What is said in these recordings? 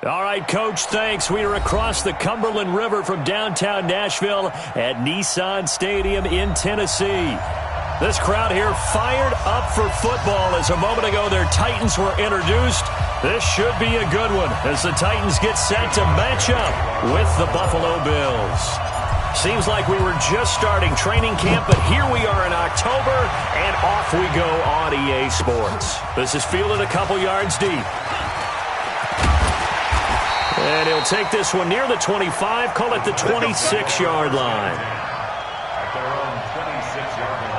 All right, Coach, thanks. We are across the Cumberland River from downtown Nashville at Nissan Stadium in Tennessee. This crowd here fired up for football as a moment ago their Titans were introduced. This should be a good one as the Titans get set to match up with the Buffalo Bills. Seems like we were just starting training camp, but here we are in October, and off we go on EA Sports. This is fielded a couple yards deep. And he'll take this one near the 25, call it the 26-yard line. At their own 26-yard line.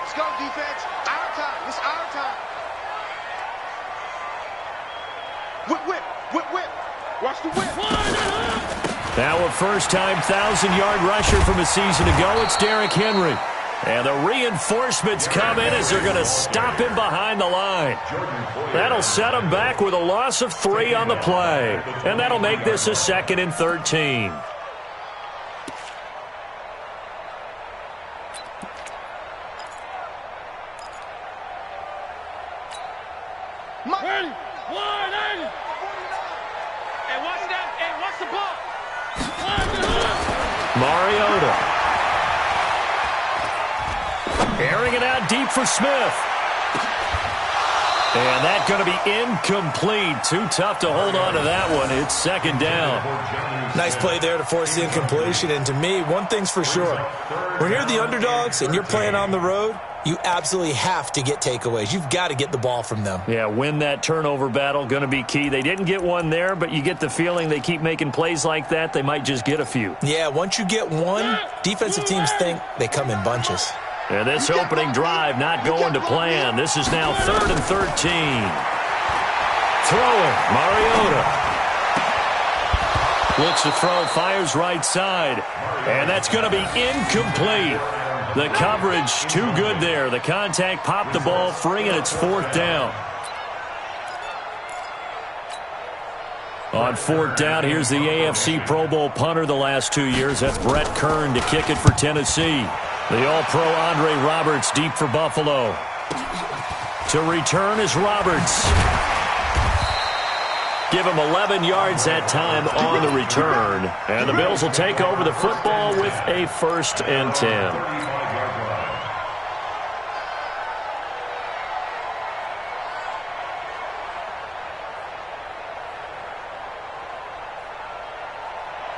Let's go, defense. Our time. It's our time. Whip, whip, whip, whip. Watch the whip. Now a first-time 1,000-yard rusher from a season ago. It's Derrick Henry. And the reinforcements come in as they're going to stop him behind the line. That'll set him back with a loss of 3 on the play. And that'll make this a 2nd and 13. Mariota. Airing it out deep for Smith. And that's going to be incomplete. Too tough to hold on to that one. It's 2nd down. Nice play there to force the incompletion. And to me, one thing's for sure. When you're the underdogs and you're playing on the road, you absolutely have to get takeaways. You've got to get the ball from them. Yeah, win that turnover battle, going to be key. They didn't get one there, but you get the feeling they keep making plays like that, they might just get a few. Yeah, once you get one, defensive teams think they come in bunches. And this opening drive not going to plan. This is now 3rd and 13. Throwing, Mariota. Looks to throw, fires right side. And that's going to be incomplete. The coverage too good there. The contact popped the ball free, and it's 4th down. On 4th down, here's the AFC Pro Bowl punter the last 2 years. That's Brett Kern to kick it for Tennessee. The All-Pro Andre Roberts deep for Buffalo. To return is Roberts. Give him 11 yards that time on the return. And the Bills will take over the football with a 1st and 10.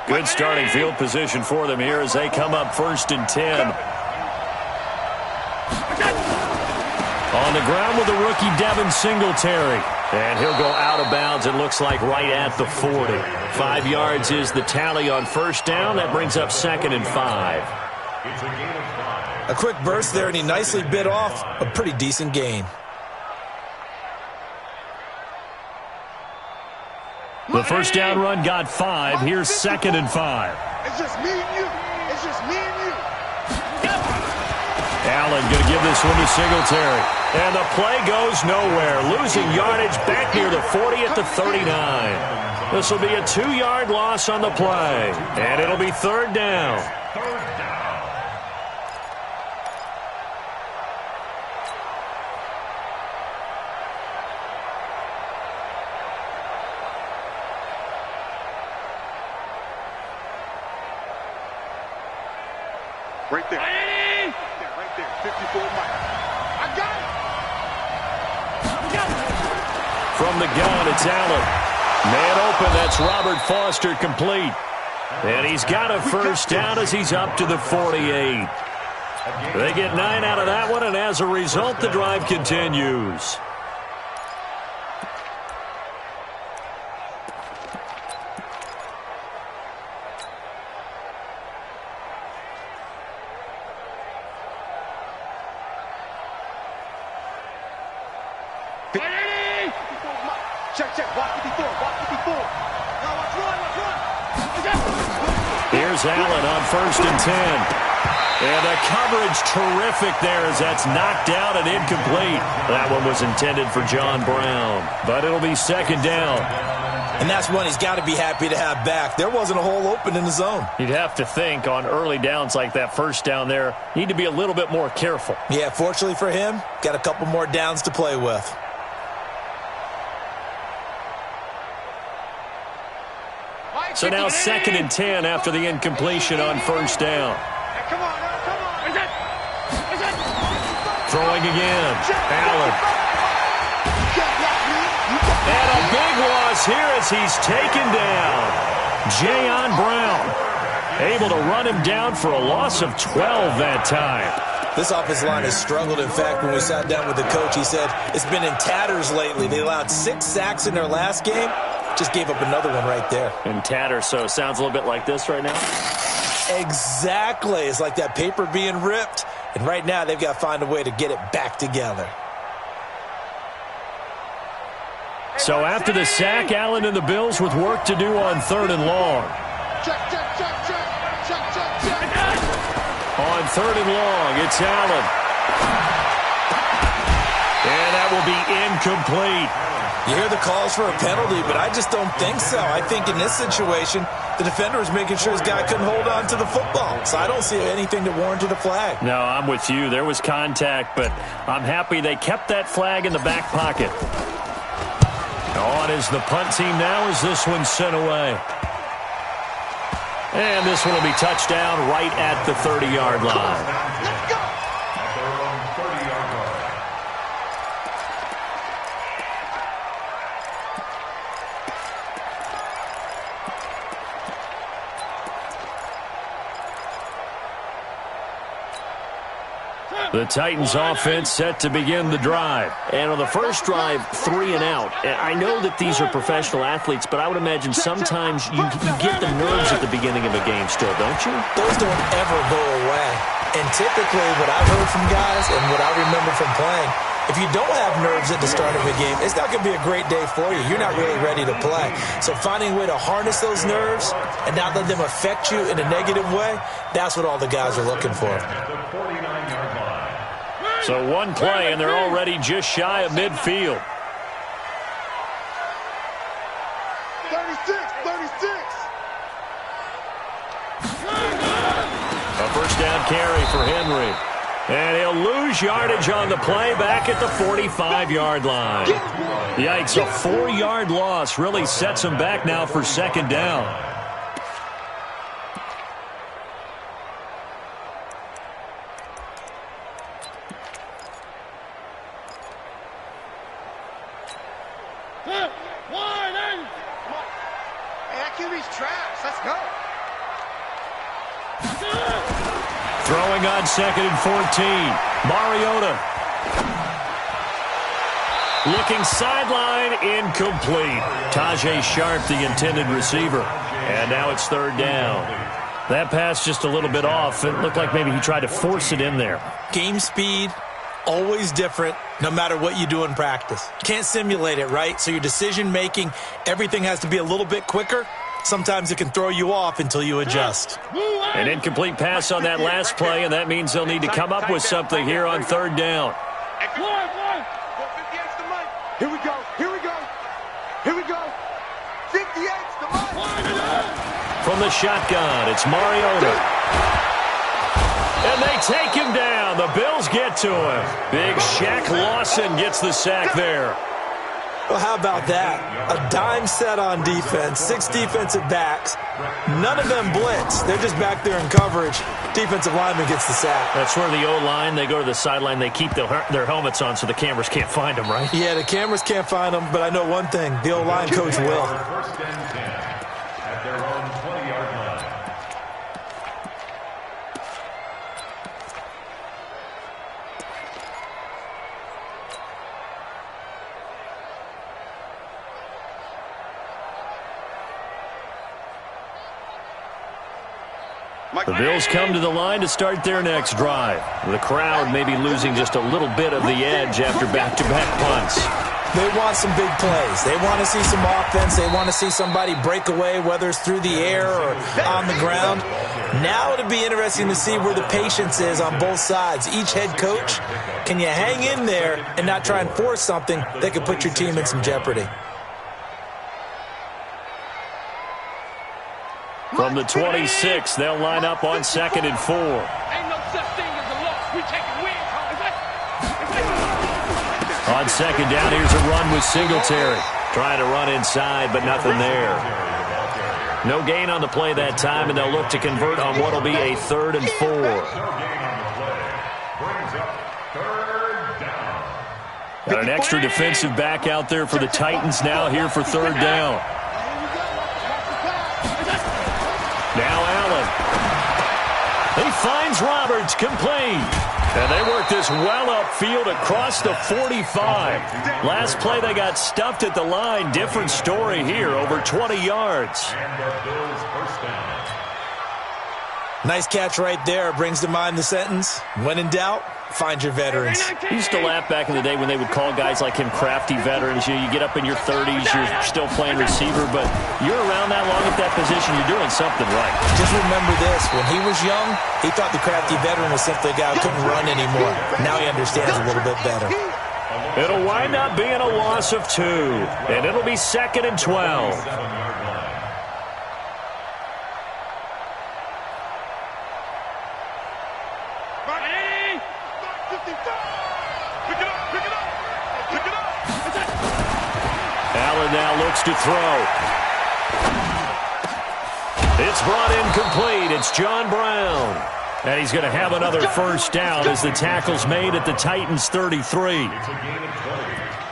Good starting field position for them here as they come up 1st and 10. On the ground with the rookie Devin Singletary. And he'll go out of bounds, it looks like, right at the 40. 5 yards is the tally on 1st down. That brings up 2nd and 5. It's a gain of 5. A quick burst there, and he nicely bit off a pretty decent gain. The first down run got 5. Here's 2nd and 5. It's just me and you. It's just me and you. Allen going to give this one to Singletary. And the play goes nowhere. Losing yardage back near the 40 at the 39. This will be a 2-yard loss on the play. And it'll be 3rd down. Right there. Right there. 54 Mike. I got it. From the gun, it's Allen. Man open, that's Robert Foster complete. And he's got a 1st down as he's up to the 48. They get 9 out of that one, and as a result, the drive continues. Check. Watch 54. Now watch run. Here's Allen on 1st and 10. And the coverage terrific there as that's knocked out and incomplete. That one was intended for John Brown, but it'll be second down. And that's one he's got to be happy to have back. There wasn't a hole open in the zone. You'd have to think on early downs like that first down there, need to be a little bit more careful. Yeah, fortunately for him, got a couple more downs to play with. So now 2nd and 10 after the incompletion on first down. Come on, come on. Is it? Throwing again. Allen. And a big loss here as he's taken down. Jayon Brown able to run him down for a loss of 12 that time. This offensive line has struggled. In fact, when we sat down with the coach, he said it's been in tatters lately. They allowed 6 sacks in their last game. Just gave up another one right there. In tatters, so it sounds a little bit like this right now? Exactly. It's like that paper being ripped. And right now, they've got to find a way to get it back together. So after the sack, Allen and the Bills with work to do on 3rd and long. Check. On 3rd and long, it's Allen. And that will be incomplete. You hear the calls for a penalty, but I just don't think so. I think in this situation, the defender was making sure his guy couldn't hold on to the football. So I don't see anything that warranted a flag. No, I'm with you. There was contact, but I'm happy they kept that flag in the back pocket. On is the punt team now as this one's sent away. And this one will be touched down right at the 30-yard line. Let's go. At their own 30-yard line. The Titans offense set to begin the drive. And on the first drive, 3 and out. I know that these are professional athletes, but I would imagine sometimes you get the nerves at the beginning of a game still, don't you? Those don't ever go away. And typically what I've heard from guys and what I remember from playing, if you don't have nerves at the start of a game, it's not going to be a great day for you. You're not really ready to play. So finding a way to harness those nerves and not let them affect you in a negative way, that's what all the guys are looking for. At the 49-yard line. So one play, and they're already just shy of midfield. 36. A first down carry for Henry. And he'll lose yardage on the play back at the 45-yard line. Yikes, a 4-yard loss really sets him back now for second down. Throwing on 2nd and 14. Mariota. Looking sideline, incomplete. Tajay Sharp, the intended receiver. And now it's 3rd down. That pass just a little bit off. It looked like maybe he tried to force it in there. Game speed, always different, no matter what you do in practice. Can't simulate it, right? So your decision-making, everything has to be a little bit quicker. Sometimes it can throw you off until you adjust. An incomplete pass on that last play, and that means they'll need to come up with something here on 3rd down. Here we go. 58's the money. From the shotgun, it's Mariota. And they take him down. The Bills get to him. Big Shaq Lawson gets the sack there. Well, how about that? A dime set on defense, 6 defensive backs. None of them blitz. They're just back there in coverage. Defensive lineman gets the sack. That's where the O-line, they go to the sideline, they keep their helmets on so the cameras can't find them, right? Yeah, the cameras can't find them, but I know one thing. The O-line coach will. First and 10 at their own 20-yard line. The Bills come to the line to start their next drive. The crowd may be losing just a little bit of the edge after back-to-back punts. They want some big plays. They want to see some offense. They want to see somebody break away, whether it's through the air or on the ground. Now it'll be interesting to see where the patience is on both sides. Each head coach, can you hang in there and not try and force something that could put your team in some jeopardy? From the 26, they'll line up on 2nd and 4. Ain't no such thing as a loss. We taking wins. On 2nd down, here's a run with Singletary. Trying to run inside, but nothing there. No gain on the play that time, and they'll look to convert on what will be a 3rd and 4. Got an extra defensive back out there for the Titans now here for 3rd down. Now Allen. He finds Roberts, complete. And they work this well upfield across the 45. Last play they got stuffed at the line. Different story here, over 20 yards. Nice catch right there. Brings to mind the sentence, when in doubt, find your veterans. I used to laugh back in the day when they would call guys like him crafty veterans. You get up in your 30s, you're still playing receiver, but you're around that long at that position, you're doing something right. Just remember this, when he was young, he thought the crafty veteran was simply a guy who couldn't run anymore. Now he understands a little bit better. It'll wind up being a loss of 2, and it'll be 2nd and 12. Now looks to throw. It's brought in complete. It's John Brown. And he's going to have another 1st down as the tackle's made at the Titans' 33.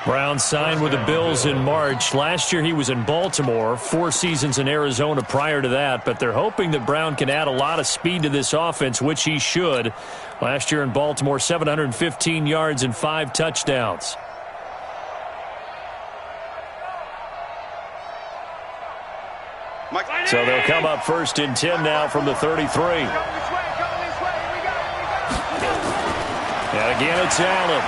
Brown signed with the Bills in March. Last year he was in Baltimore, 4 seasons in Arizona prior to that, but they're hoping that Brown can add a lot of speed to this offense, which he should. Last year in Baltimore, 715 yards and 5 touchdowns. So they'll come up 1st and 10 now from the 33. And again, it's Allen.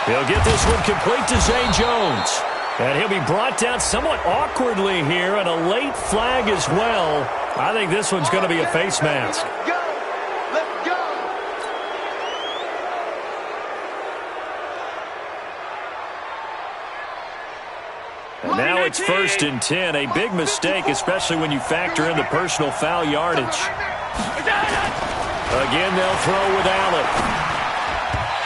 He'll get this one complete to Zay Jones. And he'll be brought down somewhat awkwardly here, and a late flag as well. I think this one's going to be a face mask. And now it's 1st and 10. A big mistake, especially when you factor in the personal foul yardage. Again, they'll throw with Allen.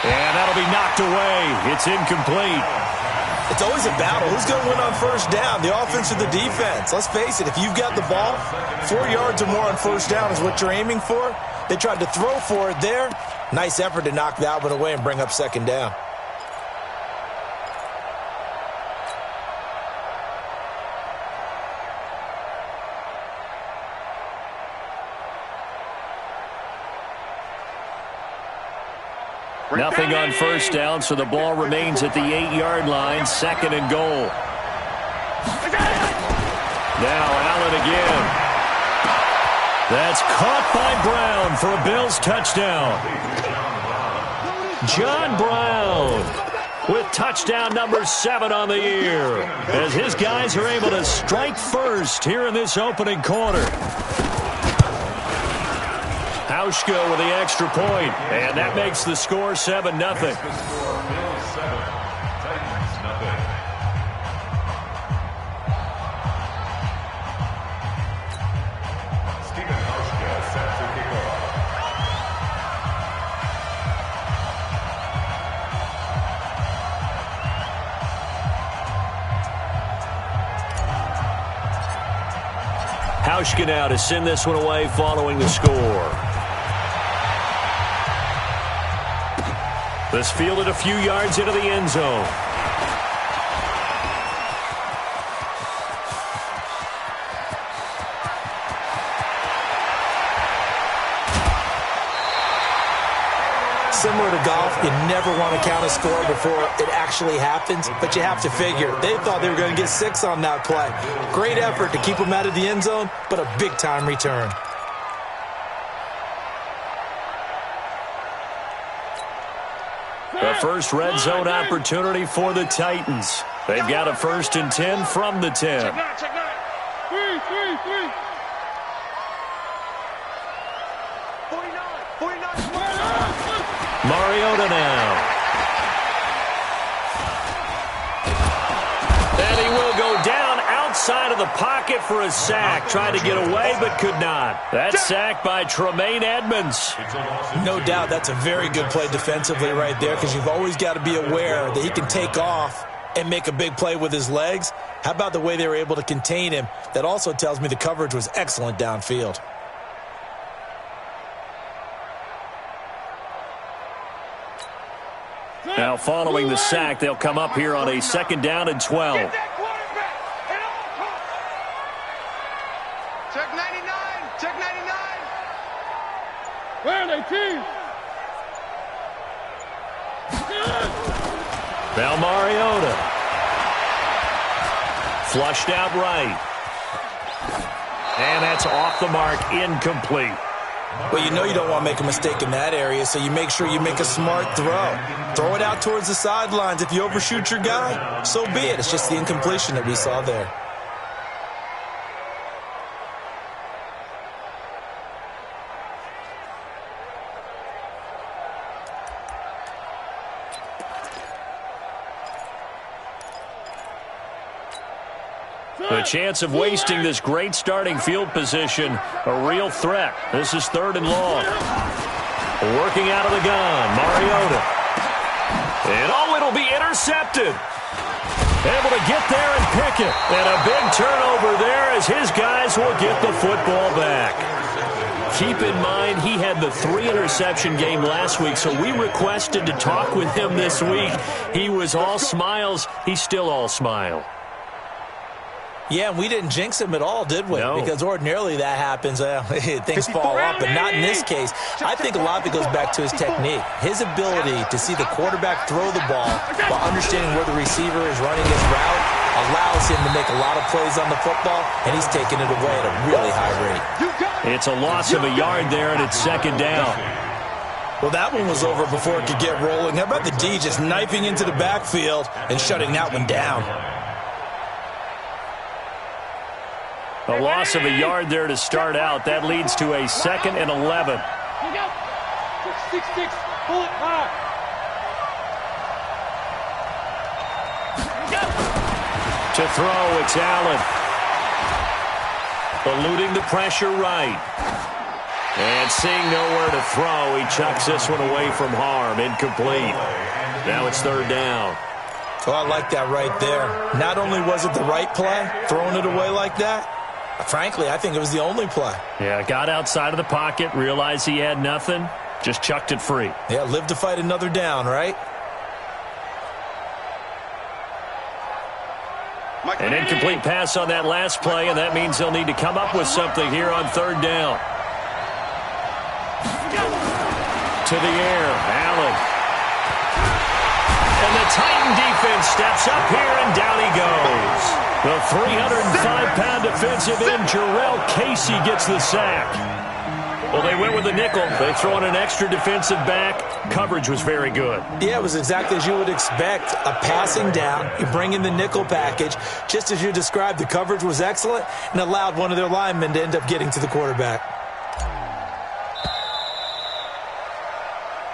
And that'll be knocked away. It's incomplete. It's always a battle. Who's going to win on 1st down, the offense or the defense? Let's face it, if you've got the ball, 4 yards or more on 1st down is what you're aiming for. They tried to throw for it there. Nice effort to knock that one away and bring up 2nd down. Nothing on 1st down, so the ball remains at the 8-yard line, 2nd and goal. Now Allen again. That's caught by Brown for a Bills touchdown. John Brown with touchdown number 7 on the year, as his guys are able to strike first here in this opening quarter. Hauschka with the extra point, and that makes the score 7-0. Hauschka now to send this one away following the score. This fielded a few yards into the end zone. Similar to golf, you never want to count a score before it actually happens, but you have to figure. They thought they were going to get 6 on that play. Great effort to keep them out of the end zone, but a big-time return. A first red zone opportunity for the Titans. They've got a 1st and 10 from the 10. Check nine. 3. 49. Mariota now. And he will go down outside of the pocket for a sack. Tried to get away, but could not. That sack by Tremaine Edmonds. No doubt that's a very good play defensively right there, because you've always got to be aware that he can take off and make a big play with his legs. How about the way they were able to contain him? That also tells me the coverage was excellent downfield. Now following the sack, they'll come up here on a 2nd down and 12. Get that quarterback at all costs. Check 99. Check 99. Where are they, team? Now Mariota. Flushed out right. And that's off the mark, incomplete. Well, you know you don't want to make a mistake in that area, so you make sure you make a smart throw. Throw it out towards the sidelines. If you overshoot your guy, so be it. It's just the incompletion that we saw there. The chance of wasting this great starting field position, a real threat. This is 3rd and long. Working out of the gun, Mariota. And it'll be intercepted. Able to get there and pick it. And a big turnover there as his guys will get the football back. Keep in mind, he had the 3-interception game last week, so we requested to talk with him this week. He was all smiles. He's still all smile. Yeah, and we didn't jinx him at all, did we? No. Because ordinarily that happens, things fall off, but not in this case. I think a lot of it goes back to his technique. His ability to see the quarterback throw the ball while understanding where the receiver is running his route allows him to make a lot of plays on the football, and he's taking it away at a really high rate. It's a loss of a yard there, and it's 2nd down. Well, that one was over before it could get rolling. How about the D just knifing into the backfield and shutting that one down? A loss of a yard there to start out. That leads to a 2nd and 11. 6. Pull it high. To throw, it's Allen. Eluding the pressure right. And seeing nowhere to throw, he chucks this one away from harm. Incomplete. Now it's 3rd down. Oh, I like that right there. Not only was it the right play, throwing it away like that, frankly, I think it was the only play. Yeah, got outside of the pocket, realized he had nothing, just chucked it free. Yeah, live to fight another down, right? An incomplete pass on that last play, and that means they'll need to come up with something here on 3rd down. To the air, Allen. And the Titan defense steps up here, and down he goes. The 305-pound defensive end, Jarrell Casey, gets the sack. Well, they went with the nickel. They throw in an extra defensive back. Coverage was very good. Yeah, it was exactly as you would expect. A passing down, you bring in the nickel package. Just as you described, the coverage was excellent and allowed one of their linemen to end up getting to the quarterback.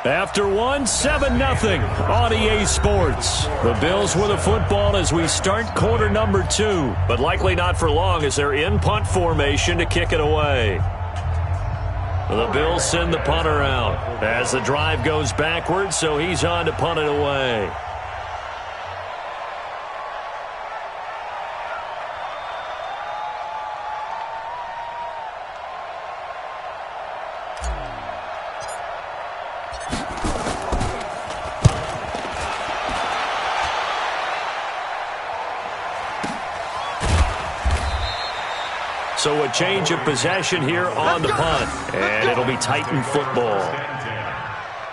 After 7-0 on EA Sports. The Bills with a football as we start quarter number 2. But likely not for long as they're in punt formation to kick it away. The Bills send the punter out as the drive goes backwards, so he's on to punt it away. So a change of possession here on the punt, and it'll be Titan football.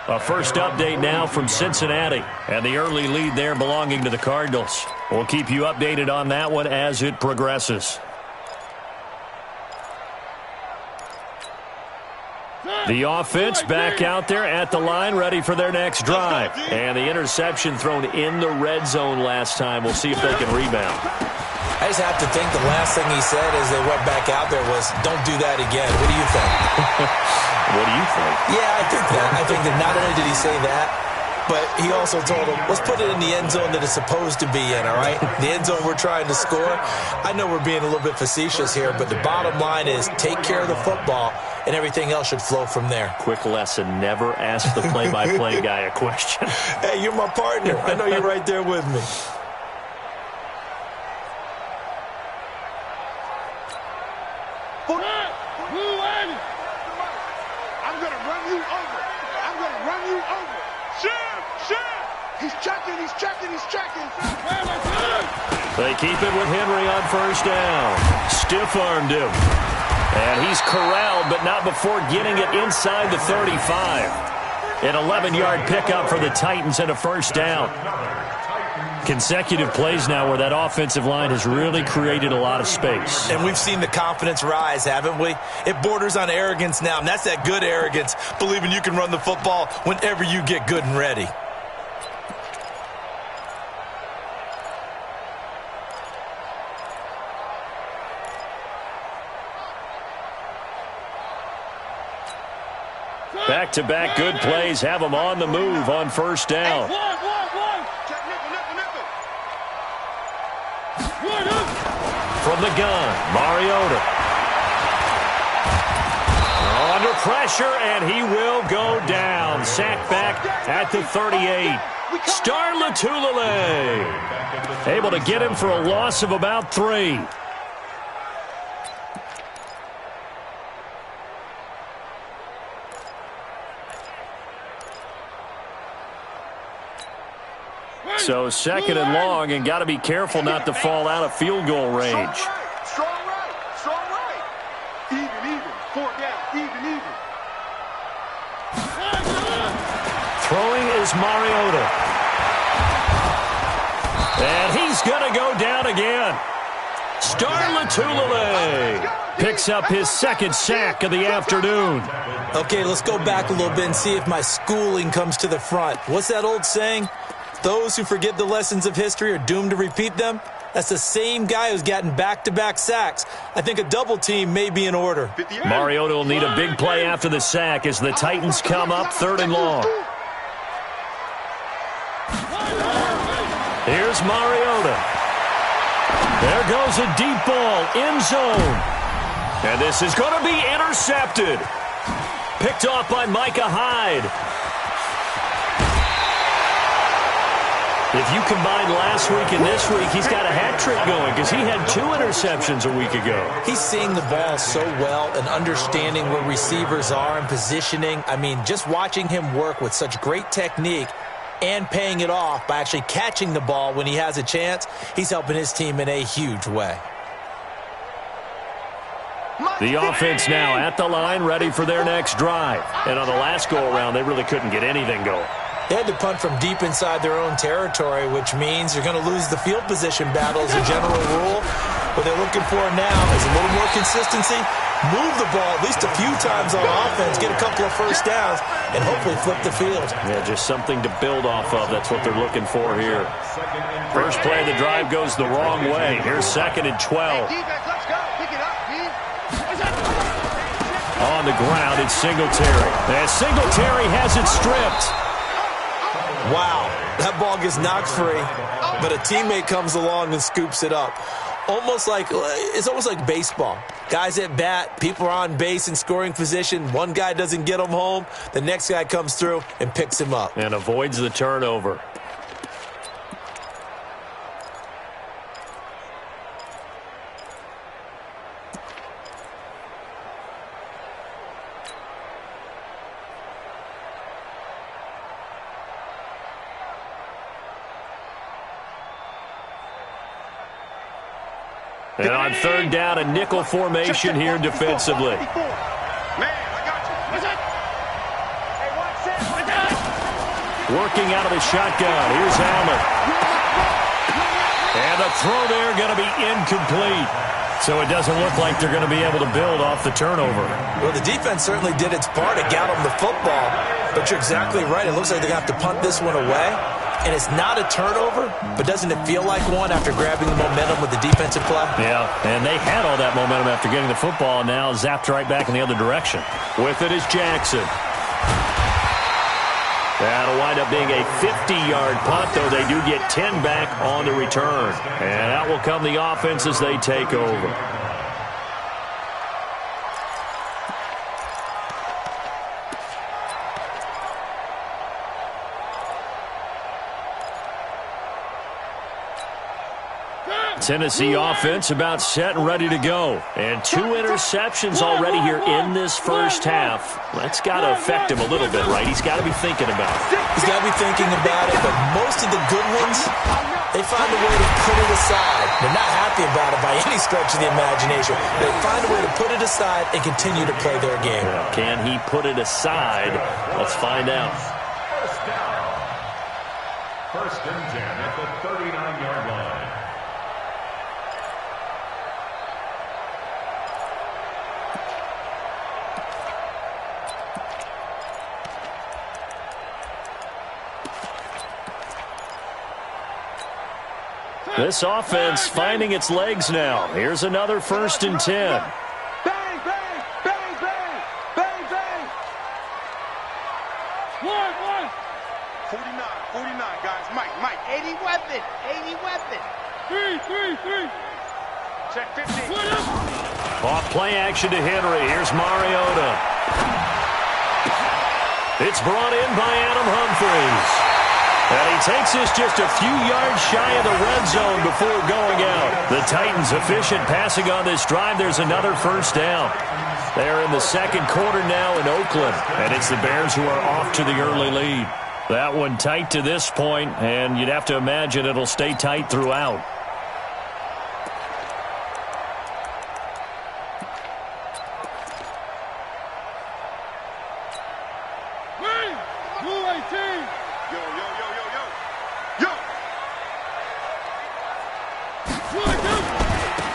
A first update now from Cincinnati, and the early lead there belonging to the Cardinals. We'll keep you updated on that one as it progresses. The offense back out there at the line, ready for their next drive. And the interception thrown in the red zone last time. We'll see if they can rebound. I just have to think the last thing he said as they went back out there was, don't do that again. What do you think? What do you think? Yeah, I think that. I think that not only did he say that, but he also told him, let's put it in the end zone that it's supposed to be in, all right? The end zone we're trying to score. I know we're being a little bit facetious here, but the bottom line is take care of the football, and everything else should flow from there. Quick lesson, never ask the play-by-play guy a question. Hey, you're my partner. I know you're right there with me. I'm going to run you over. I'm going to run you over. He's checking. They keep it with Henry on first down. Stiff-armed him. And he's corralled, but not before getting it inside the 35. An 11-yard pickup for the Titans and a first down. Consecutive plays now where that offensive line has really created a lot of space. And we've seen the confidence rise, haven't we? It borders on arrogance now, and that's that good arrogance, believing you can run the football whenever you get good and ready. Back-to-back good plays have them on the move on first down. From the gun, Mariota. Under pressure, and he will go down. Sacked back at the 38. Star Latulele able to get him for a loss of about 3. So second and long, and got to be careful not to fall out of field goal range. Strong right. Even. 4 down. Even. Throwing is Mariota. And he's going to go down again. Star Latulele picks up his second sack of the afternoon. Okay, let's go back a little bit and see if my schooling comes to the front. What's that old saying? Those who forget the lessons of history are doomed to repeat them. That's the same guy who's gotten back-to-back sacks. I think a double team may be in order. Mariota will need a big play after the sack as the Titans come up 3rd and long. Here's Mariota. There goes a deep ball, end zone. And this is going to be intercepted. Picked off by Micah Hyde. If you combine last week and this week, he's got a hat trick going because he had 2 interceptions a week ago. He's seeing the ball so well and understanding where receivers are and positioning. I mean, just watching him work with such great technique and paying it off by actually catching the ball when he has a chance, he's helping his team in a huge way. The offense now at the line, ready for their next drive. And on the last go-around, they really couldn't get anything going. They had to punt from deep inside their own territory, which means you're going to lose the field position battle as a general rule. What they're looking for now is a little more consistency, move the ball at least a few times on offense, get a couple of first downs, and hopefully flip the field. Yeah, just something to build off of. That's what they're looking for here. First play of the drive goes the wrong way. Here's 2nd and 12. On the ground, it's Singletary. And Singletary has it stripped. Wow, that ball gets knocked free, but a teammate comes along and scoops it up. It's almost like baseball. Guys at bat, people are on base in scoring position. One guy doesn't get him home. The next guy comes through and picks him up. And avoids the turnover. And on 3rd down, a nickel formation here defensively. Working out of the shotgun. Here's Allen. And the throw there going to be incomplete. So it doesn't look like they're going to be able to build off the turnover. Well, the defense certainly did its part. It got them the football. But you're exactly right. It looks like they're going to have to punt this one away. And it's not a turnover, but doesn't it feel like one after grabbing the momentum with the defensive play? Yeah, and they had all that momentum after getting the football, now zapped right back in the other direction. With it is Jackson. That'll wind up being a 50-yard punt, though they do get 10 back on the return. And out will come the offense as they take over. Tennessee offense about set and ready to go. And 2 interceptions already here in this first half. That's got to affect him a little bit, right? He's got to be thinking about it. He's got to be thinking about it, but most of the good ones, they find a way to put it aside. They're not happy about it by any stretch of the imagination. They find a way to put it aside and continue to play their game. Can he put it aside? Let's find out. First down. First and 10 at the 39-yard line. This offense finding its legs now. Here's another first and 10. Bang, bang, bang, bang, bang, bang. 49, guys. Mike, 80 weapon. Three. Check 15. Off play action to Henry. Here's Mariota. It's brought in by Adam Humphries. And he takes this just a few yards shy of the red zone before going out. The Titans efficient passing on this drive. There's another first down. They're in the second quarter now in Oakland. And it's the Bears who are off to the early lead. That one tight to this point, and you'd have to imagine it'll stay tight throughout.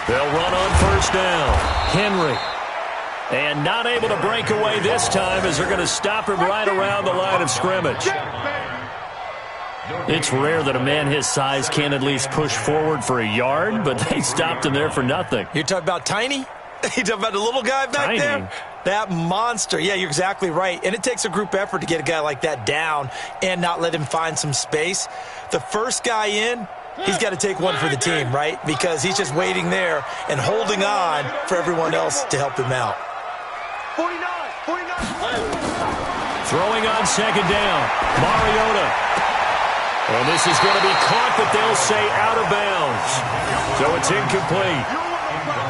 They'll run on first down. Henry. And not able to break away this time as they're going to stop him right around the line of scrimmage. It's rare that a man his size can at least push forward for a yard, but they stopped him there for nothing. You're talking about Tiny? You talking about the little guy back there? That monster. Yeah, you're exactly right. And it takes a group effort to get a guy like that down and not let him find some space. The first guy in, he's got to take one for the team, right? Because he's just waiting there and holding on for everyone else to help him out. 49. Throwing on second down. Mariota. And this is going to be caught, but they'll say out of bounds. So it's incomplete.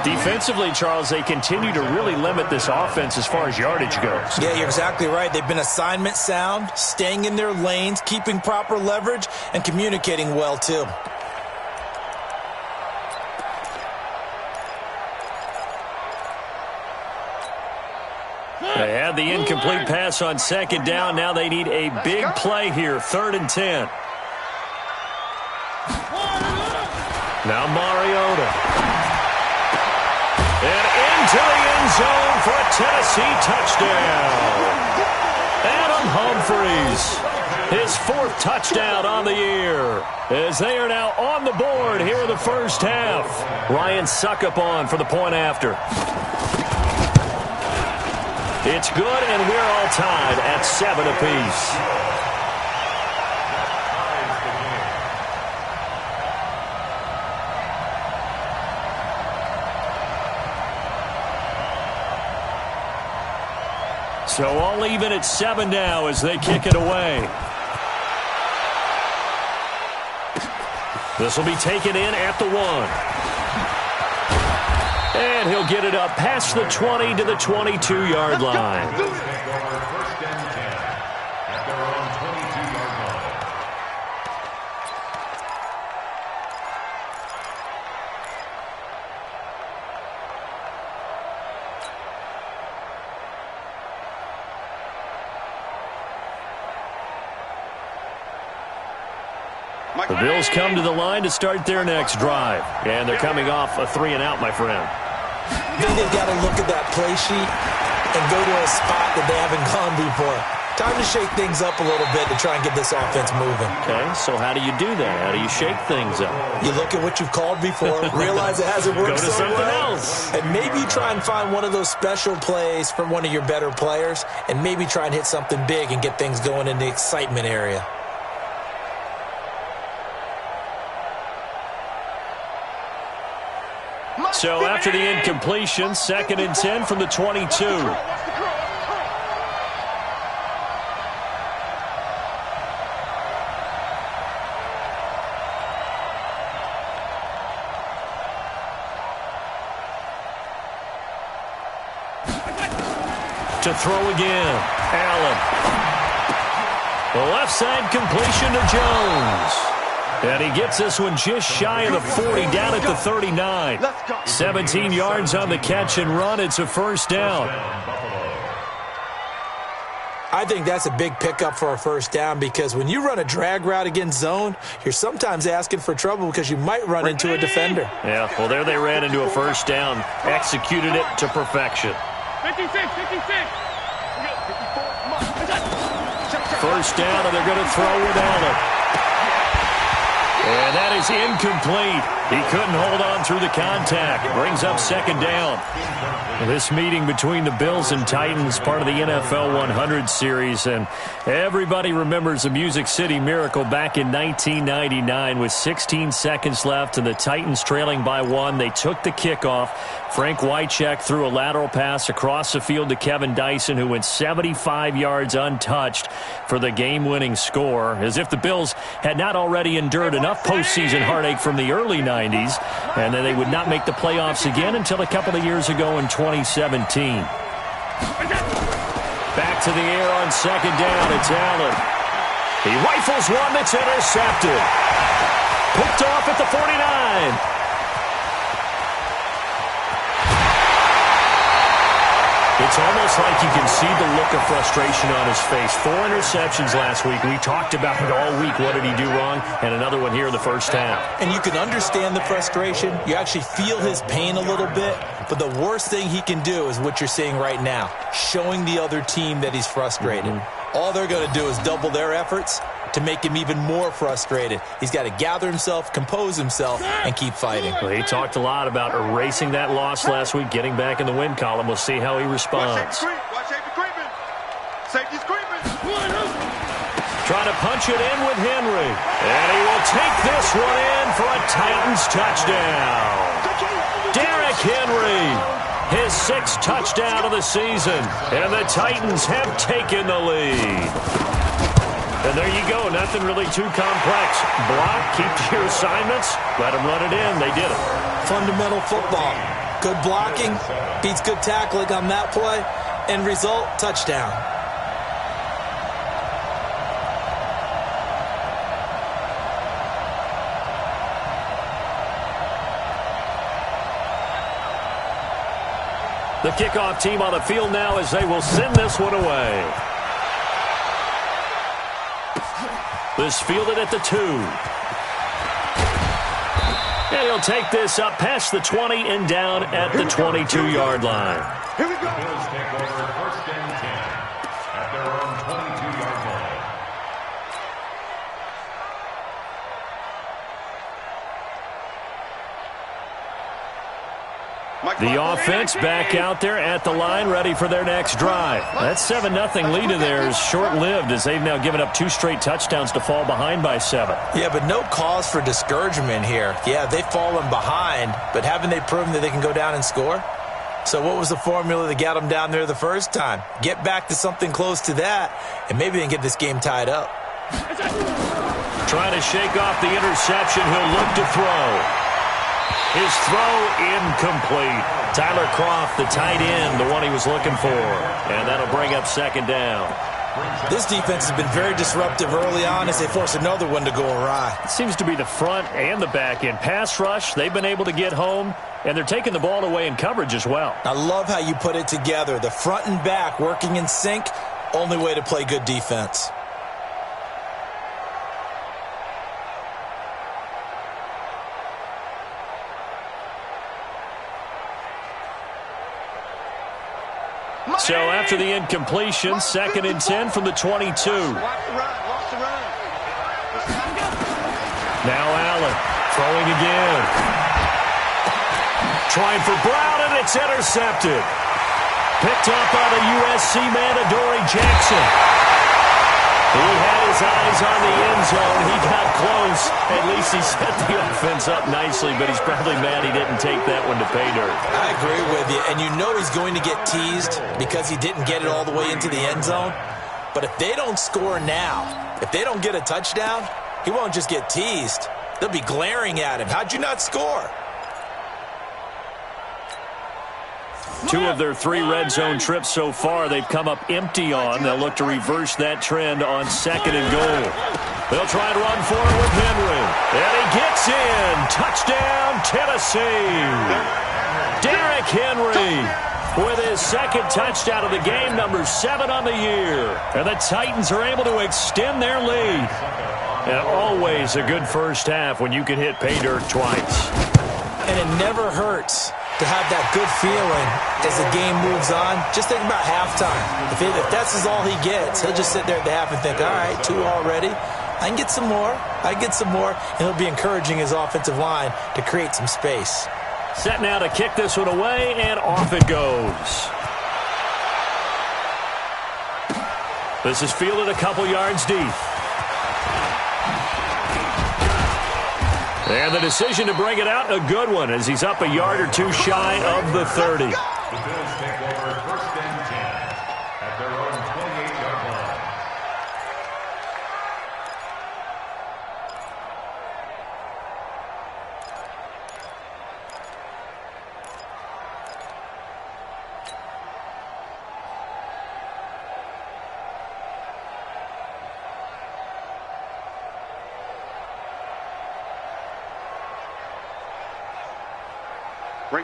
Defensively, Charles, they continue to really limit this offense as far as yardage goes. Yeah, you're exactly right. They've been assignment sound, staying in their lanes, keeping proper leverage, and communicating well, too. They had the incomplete pass on second down. Now they need a big play here, 3rd and 10. Now Mariota. And into the end zone for a Tennessee touchdown. Adam Humphries, his 4th touchdown on the year, as they are now on the board here in the first half. Ryan Suckup on for the point after. It's good, and we're all tied at 7 apiece. So all even at 7 now as they kick it away. This will be taken in at the 1. And he'll get it up past the 20 to the 22-yard line. First and 10 at their own 22-yard line. The Bills come to the line to start their next drive. And they're coming off a 3-and-out, my friend. I think they've got to look at that play sheet and go to a spot that they haven't gone before. Time to shake things up a little bit to try and get this offense moving. Okay, so how do you do that? How do you shake things up? You look at what you've called before, realize it hasn't worked Go to so something well, else. and maybe try and find one of those special plays from one of your better players, and maybe try and hit something big and get things going in the excitement area. So after the incompletion, 2nd and 10 from the 22. To throw again, Allen. The left side completion to Jones. And he gets this one just shy of the 40, down at the 39. 17 yards on the catch and run. It's a first down. I think that's a big pickup for a first down because when you run a drag route against zone, you're sometimes asking for trouble because you might run into a defender. Yeah, well, there they ran into a first down, executed it to perfection. 56. First down, and they're going to throw with Allen. And that is incomplete. He couldn't hold on through the contact. Brings up 2nd down. This meeting between the Bills and Titans, part of the NFL 100 series, and everybody remembers the Music City Miracle back in 1999 with 16 seconds left and the Titans trailing by 1. They took the kickoff. Frank Wycheck threw a lateral pass across the field to Kevin Dyson, who went 75 yards untouched for the game-winning score, as if the Bills had not already endured enough postseason heartache from the early 90s, and then they would not make the playoffs again until a couple of years ago in 2017. Back to the air on 2nd down. It's Allen. He rifles one that's intercepted. Picked off at the 49. It's almost like you can see the look of frustration on his face. 4 interceptions last week. We talked about it all week. What did he do wrong? And another one here in the first half. And you can understand the frustration. You actually feel his pain a little bit. But the worst thing he can do is what you're seeing right now, showing the other team that he's frustrated. All they're going to do is double their efforts to make him even more frustrated. He's got to gather himself, compose himself, and keep fighting. Well, he talked a lot about erasing that loss last week, getting back in the win column. We'll see how he responds. Watch safety creeping. Safety's creeping. Trying to punch it in with Henry. And he will take this one in for a Titans touchdown. Derrick Henry, his 6th touchdown of the season. And the Titans have taken the lead. And there you go. Nothing really too complex. Block, keep to your assignments, let them run it in. They did it. Fundamental football. Good blocking, beats good tackling on that play. End result, touchdown. The kickoff team on the field now as they will send this one away. This fielded at the 2. And he'll take this up past the 20 and down at the 22-yard line. Here we go. Bills take over 1st and 10 at their own 22-yard line. The offense back out there at the line, ready for their next drive. That 7-0 lead of theirs short-lived as they've now given up 2 straight touchdowns to fall behind by 7. Yeah, but no cause for discouragement here. Yeah, they've fallen behind, but haven't they proven that they can go down and score? So what was the formula that got them down there the first time? Get back to something close to that, and maybe they can get this game tied up. Trying to shake off the interception. He'll look to throw. His throw incomplete. Tyler Kroft, the tight end, the one he was looking for. And that'll bring up 2nd down. This defense has been very disruptive early on as they force another one to go awry. It seems to be the front and the back end. Pass rush, they've been able to get home, and they're taking the ball away in coverage as well. I love how you put it together. The front and back working in sync, only way to play good defense. So after the incompletion, 2nd and 10 from the 22. Now Allen throwing again. Trying for Brown, and it's intercepted. Picked up by the USC man, Adoree Jackson. He had his eyes on the end zone. He got close. At least he set the offense up nicely, but he's probably mad he didn't take that one to pay dirt. I agree with you, and you know he's going to get teased because he didn't get it all the way into the end zone. But if they don't score now, if they don't get a touchdown, he won't just get teased. They'll be glaring at him. How'd you not score? 2 of their 3 red zone trips so far they've come up empty on. They'll look to reverse that trend on 2nd and goal. They'll try to run for it with Henry. And he gets in. Touchdown, Tennessee. Derrick Henry with his 2nd touchdown of the game, number 7 on the year. And the Titans are able to extend their lead. And always a good first half when you can hit pay dirt twice. And it never hurts to have that good feeling as the game moves on. Just think about halftime. If that's all he gets, he'll just sit there at the half and think, all right, 2 already. I can get some more. And he'll be encouraging his offensive line to create some space. Set now to kick this one away, and off it goes. This is fielded a couple yards deep. And the decision to bring it out, a good one, as he's up a yard or 2 shy of the 30. The Bills take over 1st and 10 at their own 28-yard line.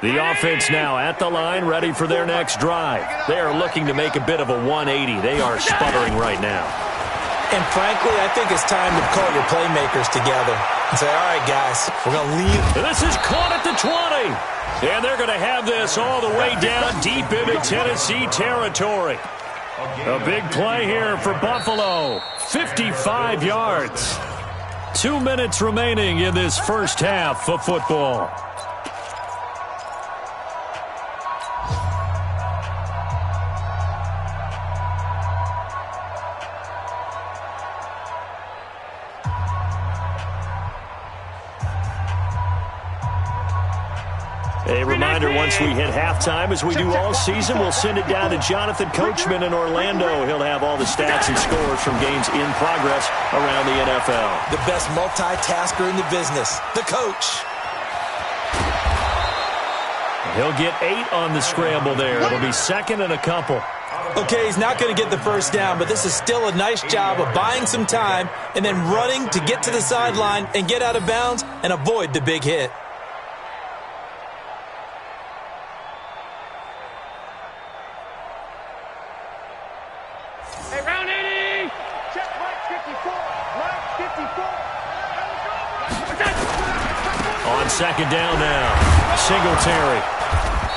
The offense now at the line, ready for their next drive. They are looking to make a bit of a 180. They are sputtering right now. And frankly, I think it's time to call your playmakers together and say, all right, guys, we're going to leave. And this is caught at the 20. And they're going to have this all the way down deep into Tennessee territory. A big play here for Buffalo. 55 yards. 2 minutes remaining in this first half of football. A reminder, once we hit halftime, as we do all season, we'll send it down to Jonathan Coachman in Orlando. He'll have all the stats and scores from games in progress around the NFL. The best multitasker in the business, the coach. He'll get 8 on the scramble there. It'll be 2nd and a couple. Okay, he's not going to get the first down, but this is still a nice job of buying some time and then running to get to the sideline and get out of bounds and avoid the big hit. On 2nd down now, Singletary.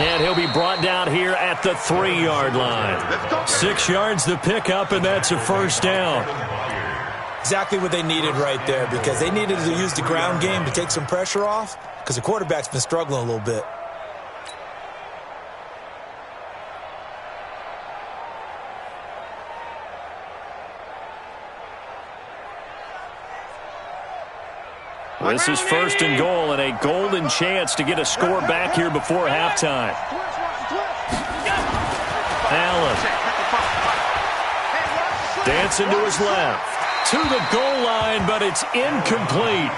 And he'll be brought down here at the 3-yard line. 6 yards the pickup, and that's a first down. Exactly what they needed right there, because they needed to use the ground game to take some pressure off, because the quarterback's been struggling a little bit. This is 1st and goal, and a golden chance to get a score back here before halftime. Allen. Dancing to his left. To the goal line, but it's incomplete.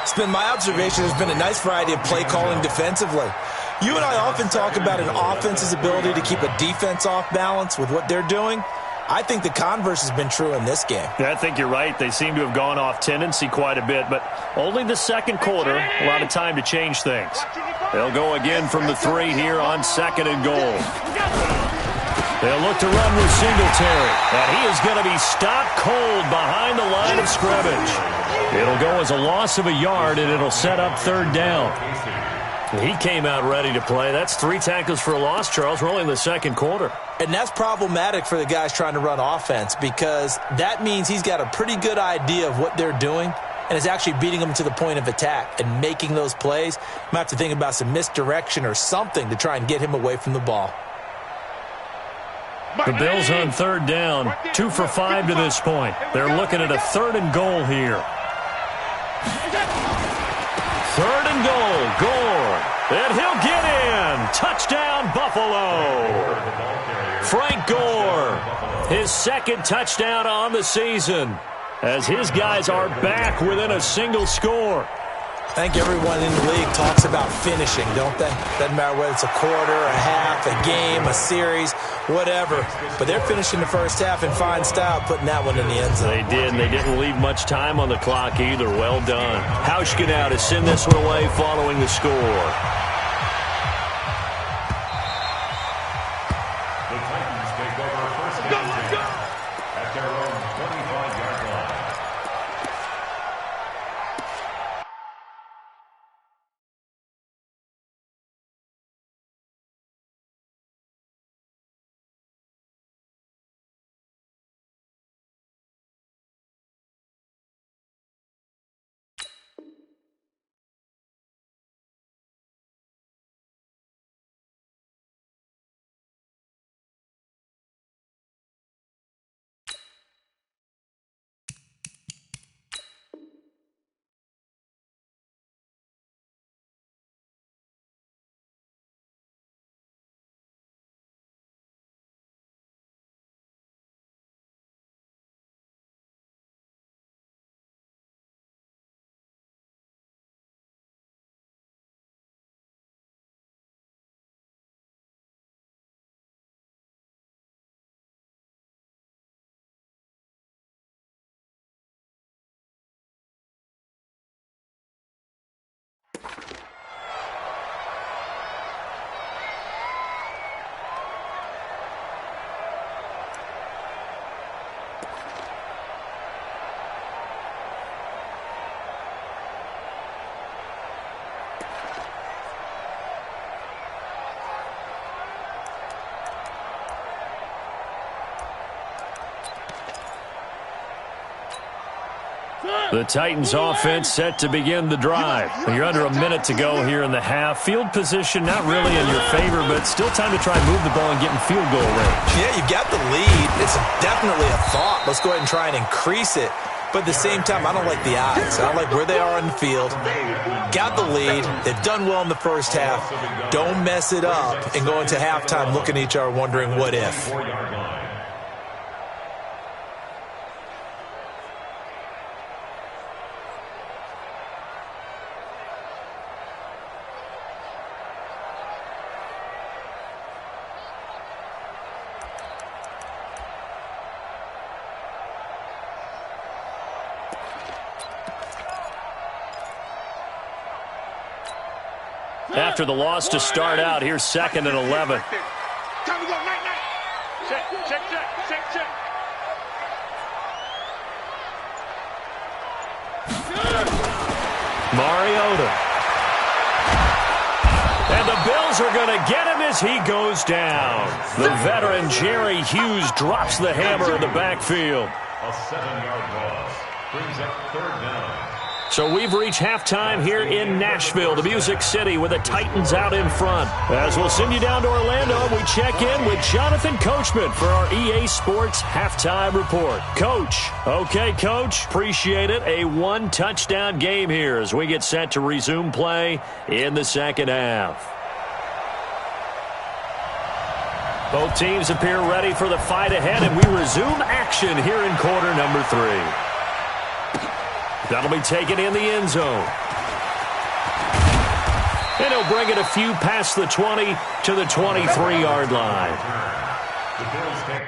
It's been my observation there's been a nice variety of play calling defensively. You and I often talk about an offense's ability to keep a defense off balance with what they're doing. I think the converse has been true in this game. Yeah, I think you're right. They seem to have gone off tendency quite a bit, but only the 2nd quarter, a lot of time to change things. They'll go again from the 3 here on 2nd and goal. They'll look to run with Singletary, and he is going to be stopped cold behind the line of scrimmage. It'll go as a loss of a yard, and it'll set up 3rd down. He came out ready to play. That's 3 tackles for a loss, Charles. We're only in the second quarter. And that's problematic for the guys trying to run offense because that means he's got a pretty good idea of what they're doing and is actually beating them to the point of attack and making those plays. Might have to think about some misdirection or something to try and get him away from the ball. The Bills on third down, 2 for 5 to this point. They're looking at a 3rd and goal here. 3rd and goal, Gore. And he'll get in. Touchdown, Buffalo. Frank Gore, his 2nd touchdown on the season, as his guys are back within a single score. I think everyone in the league talks about finishing, don't they? Doesn't matter whether it's a quarter, a half, a game, a series, whatever. But they're finishing the first half in fine style, putting that one in the end zone. They did, and they didn't leave much time on the clock either. Well done. Hauschka now to send this one away following the score. The Titans take over first and 10 at their own 25-yard line. The Titans offense set to begin the drive. You're under a minute to go here in the half. Field position not really in your favor, but still time to try and move the ball and get in field goal range. Yeah, you've got the lead. It's definitely a thought. Let's go ahead and try and increase it. But at the same time, I don't like the odds. I don't like where they are on the field. Got the lead. They've done well in the first half. Don't mess it up and go into halftime looking at each other wondering what if. After the loss to start out, here's 2nd and 11. Time to go, night. Check. Mariota. And the Bills are going to get him as he goes down. The veteran Jerry Hughes drops the hammer in the backfield. A 7-yard loss brings up 3rd down. So we've reached halftime here in Nashville, the Music City, with the Titans out in front. As we'll send you down to Orlando, we check in with Jonathan Coachman for our EA Sports Halftime Report. Coach. Okay, Coach. Appreciate it. A 1-touchdown game here as we get set to resume play in the second half. Both teams appear ready for the fight ahead, and we resume action here in quarter number 3. That'll be taken in the end zone. And he'll bring it a few past the 20 to the 23-yard line. The Bills take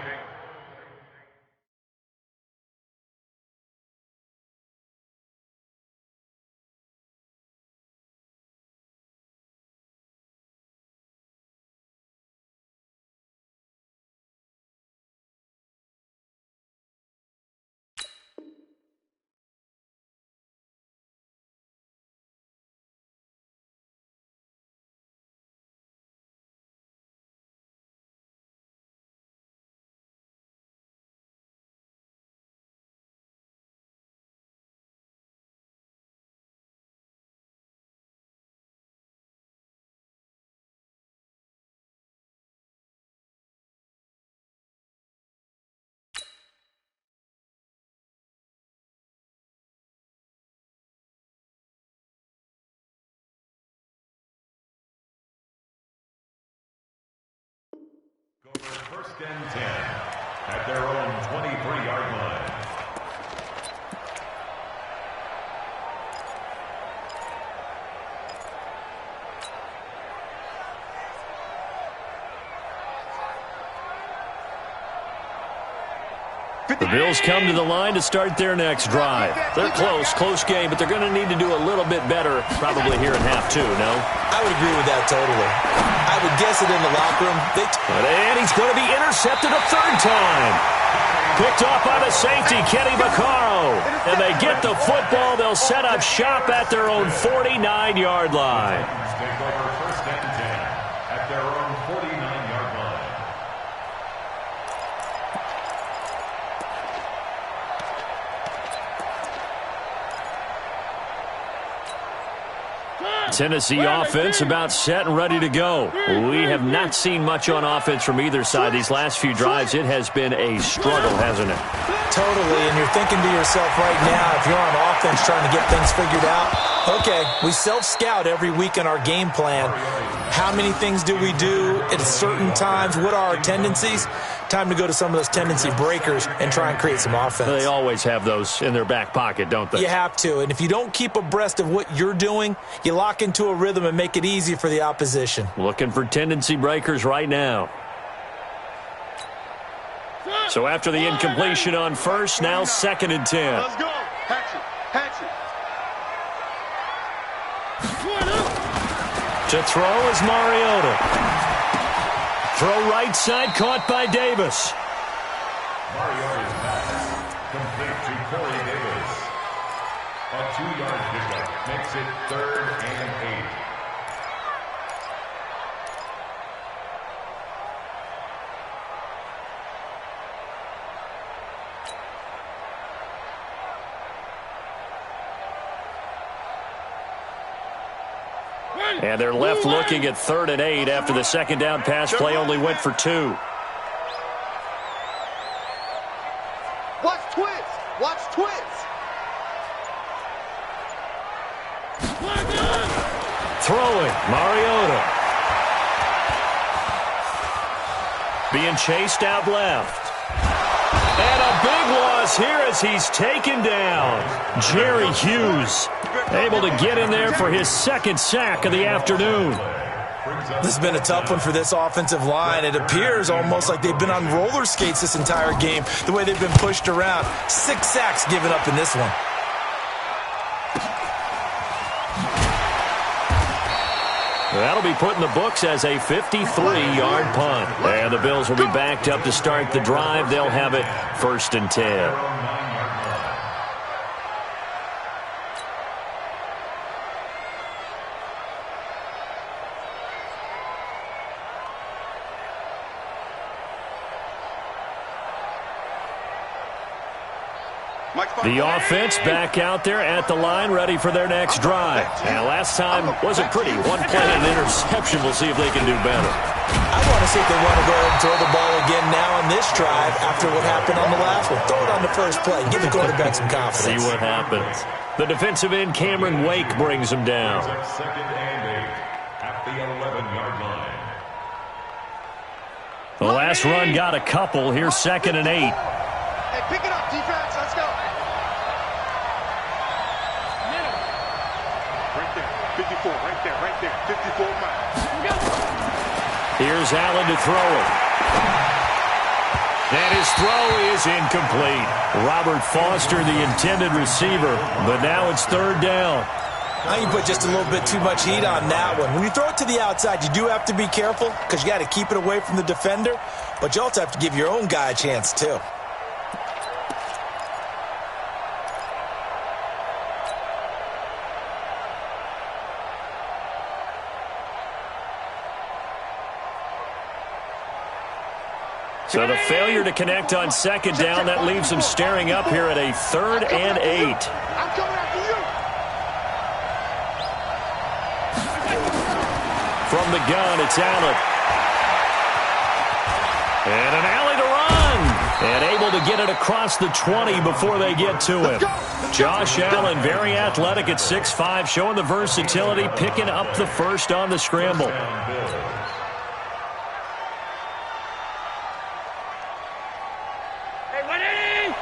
First and 10 at their own 23-yard line. The Bills come to the line to start their next drive. They're close game, but they're going to need to do a little bit better probably here in half two, no? I would agree with that totally. I would guess it in the locker room. And he's going to be intercepted a third time. Picked off by the safety, Kenny Vaccaro. And they get the football. They'll set up shop at their own 49-yard line. Take over first and 10 at their own 49-yard line. Tennessee offense about set and ready to go. We have not seen much on offense from either side. These last few drives, it has been a struggle, hasn't it? Totally, and you're thinking to yourself right now, if you're on offense trying to get things figured out, okay, we self-scout every week in our game plan. How many things do we do at certain times? What are our tendencies? Time to go to some of those tendency breakers and try and create some offense. They always have those in their back pocket, don't they? You have to, and if you don't keep abreast of what you're doing, you lock into a rhythm and make it easy for the opposition. Looking for tendency breakers right now. So after the incompletion on first, now second and 10. Let's go. Hatchet. To throw is Mariota. Throw right side, caught by Davis. Mariota's pass complete to Corey Davis. A 2-yard pickup makes it 3rd and 8. And they're left looking at 3rd and 8 after the second down pass play only went for 2. Watch twist. Throwing, Mariota. Being chased out left. And a big loss here as he's taken down. Jerry Hughes able to get in there for his second sack of the afternoon. This has been a tough one for this offensive line. It appears almost like they've been on roller skates this entire game, the way they've been pushed around. 6 sacks given up in this one. That'll be put in the books as a 53-yard punt. And the Bills will be backed up to start the drive. They'll have it 1st and 10. The offense back out there at the line, ready for their next drive. And last time wasn't pretty. One play and an interception. We'll see if they can do better. I want to see if they want to go ahead and throw the ball again now on this drive after what happened on the last one. Throw it on the first play. Give the quarterback some confidence. See what happens. The defensive end, Cameron Wake, brings him down. 2nd and 8 at the 11-yard line. The last run got a couple. Here's 2nd and 8. Hey, pick it up, defense. Let's go. Right there. 54, right there. 54 miles. Here's Allen to throw it. And his throw is incomplete. Robert Foster, the intended receiver, but now it's 3rd down. I think you put just a little bit too much heat on that one. When you throw it to the outside, you do have to be careful because you got to keep it away from the defender, but you also have to give your own guy a chance too. So the failure to connect on 2nd down, that leaves them staring up here at a 3rd and 8. I'm coming after you. From the gun, it's Allen. And an alley to run. And able to get it across the 20 before they get to him. Josh Allen, very athletic at 6'5", showing the versatility, picking up the first on the scramble. Ready?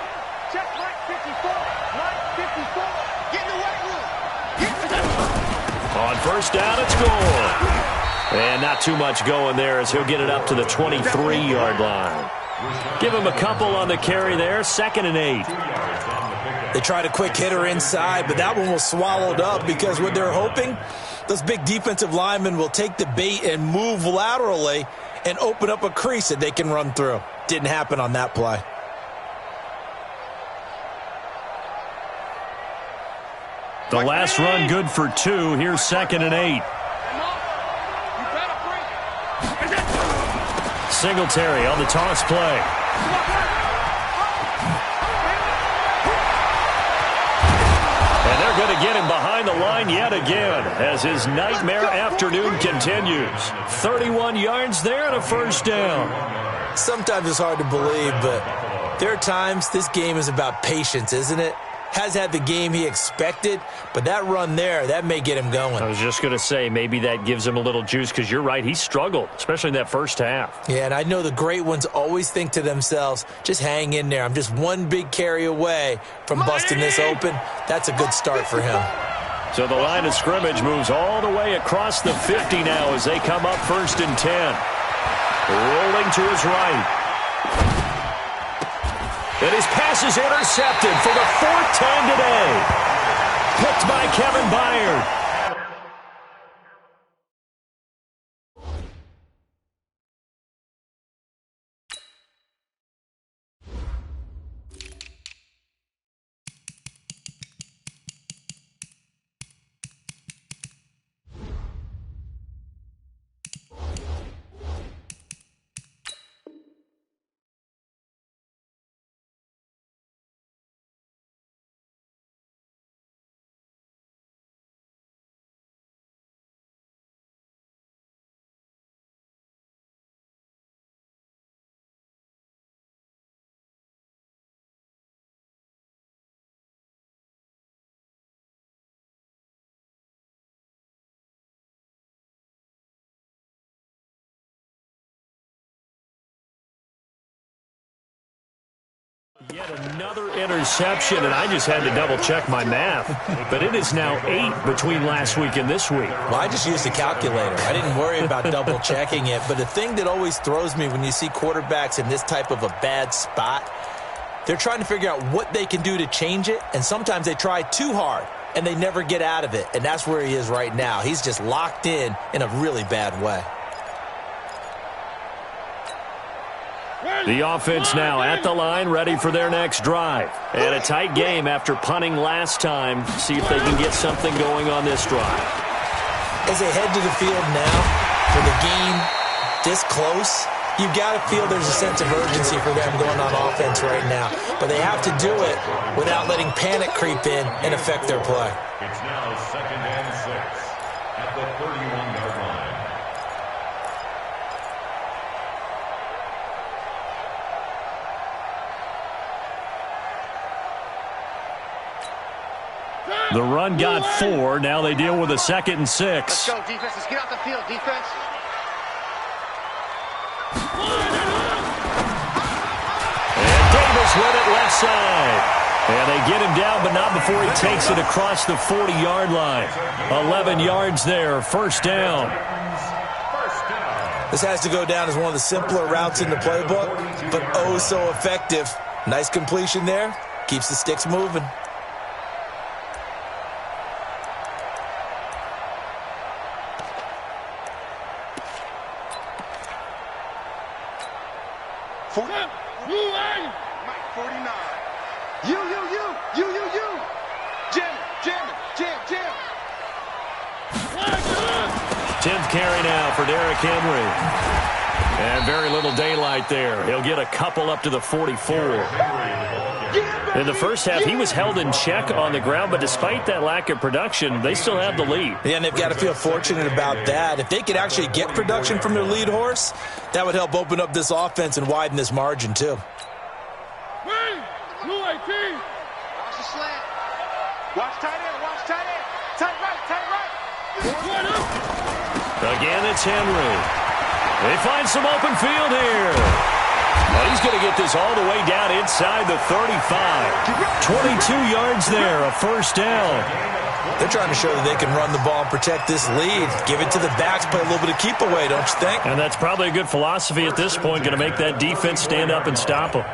Check Mike 54. Mike 54. Get in the weight room. On first down, it's good. And not too much going there as he'll get it up to the 23-yard line. Give him a couple on the carry there. 2nd and 8. They tried a quick hitter inside, but that one was swallowed up because what they're hoping, those big defensive linemen will take the bait and move laterally and open up a crease that they can run through. Didn't happen on that play. The last run good for 2. Here's 2nd and 8. Singletary on the toss play. And they're going to get him behind the line yet again as his nightmare afternoon continues. 31 yards there and a first down. Sometimes it's hard to believe, but there are times this game is about patience, isn't it? Has had the game he expected, but that run there, that may get him going. I was just going to say, maybe that gives him a little juice because you're right, he struggled, especially in that first half. Yeah, and I know the great ones always think to themselves, just hang in there. I'm just one big carry away from busting this open. That's a good start for him. So the line of scrimmage moves all the way across the 50 now as they come up 1st and 10. Rolling to his right. And his pass is intercepted for the 4th time today. Picked by Kevin Byard. Yet another interception, and I just had to double-check my math. But it is now 8 between last week and this week. Well, I just used a calculator. I didn't worry about double-checking it. But the thing that always throws me when you see quarterbacks in this type of a bad spot, they're trying to figure out what they can do to change it, and sometimes they try too hard, and they never get out of it. And that's where he is right now. He's just locked in a really bad way. The offense now at the line, ready for their next drive. And a tight game after punting last time. See if they can get something going on this drive. As they head to the field now for the game this close, you've got to feel there's a sense of urgency for them going on offense right now. But they have to do it without letting panic creep in and affect their play. It's now 2nd and 6 at the 31-yard line. The run got 4. Now they deal with a 2nd and 6. Let's go, defense. Let's get out the field, defense. And Davis with it left side. And they get him down, but not before he takes it across the 40-yard line. 11 yards there, first down. This has to go down as one of the simpler routes in the playbook, but oh so effective. Nice completion there. Keeps the sticks moving. Mike 49. You. Jam. 10th carry now for Derrick Henry. And very little daylight there. He'll get a couple up to the 44. In the first half, he was held in check on the ground, but despite that lack of production, they still have the lead. Yeah, and they've got to feel fortunate about that. If they could actually get production from their lead horse, that would help open up this offense and widen this margin, too. Watch the slant. Watch tight end. Tight right. Again, it's Henry. They find some open field here. Well, he's going to get this all the way down inside the 35. 22 yards there, a first down. They're trying to show that they can run the ball and protect this lead. Give it to the backs, play a little bit of keep away, don't you think? And that's probably a good philosophy at this point, going to make that defense stand up and stop them.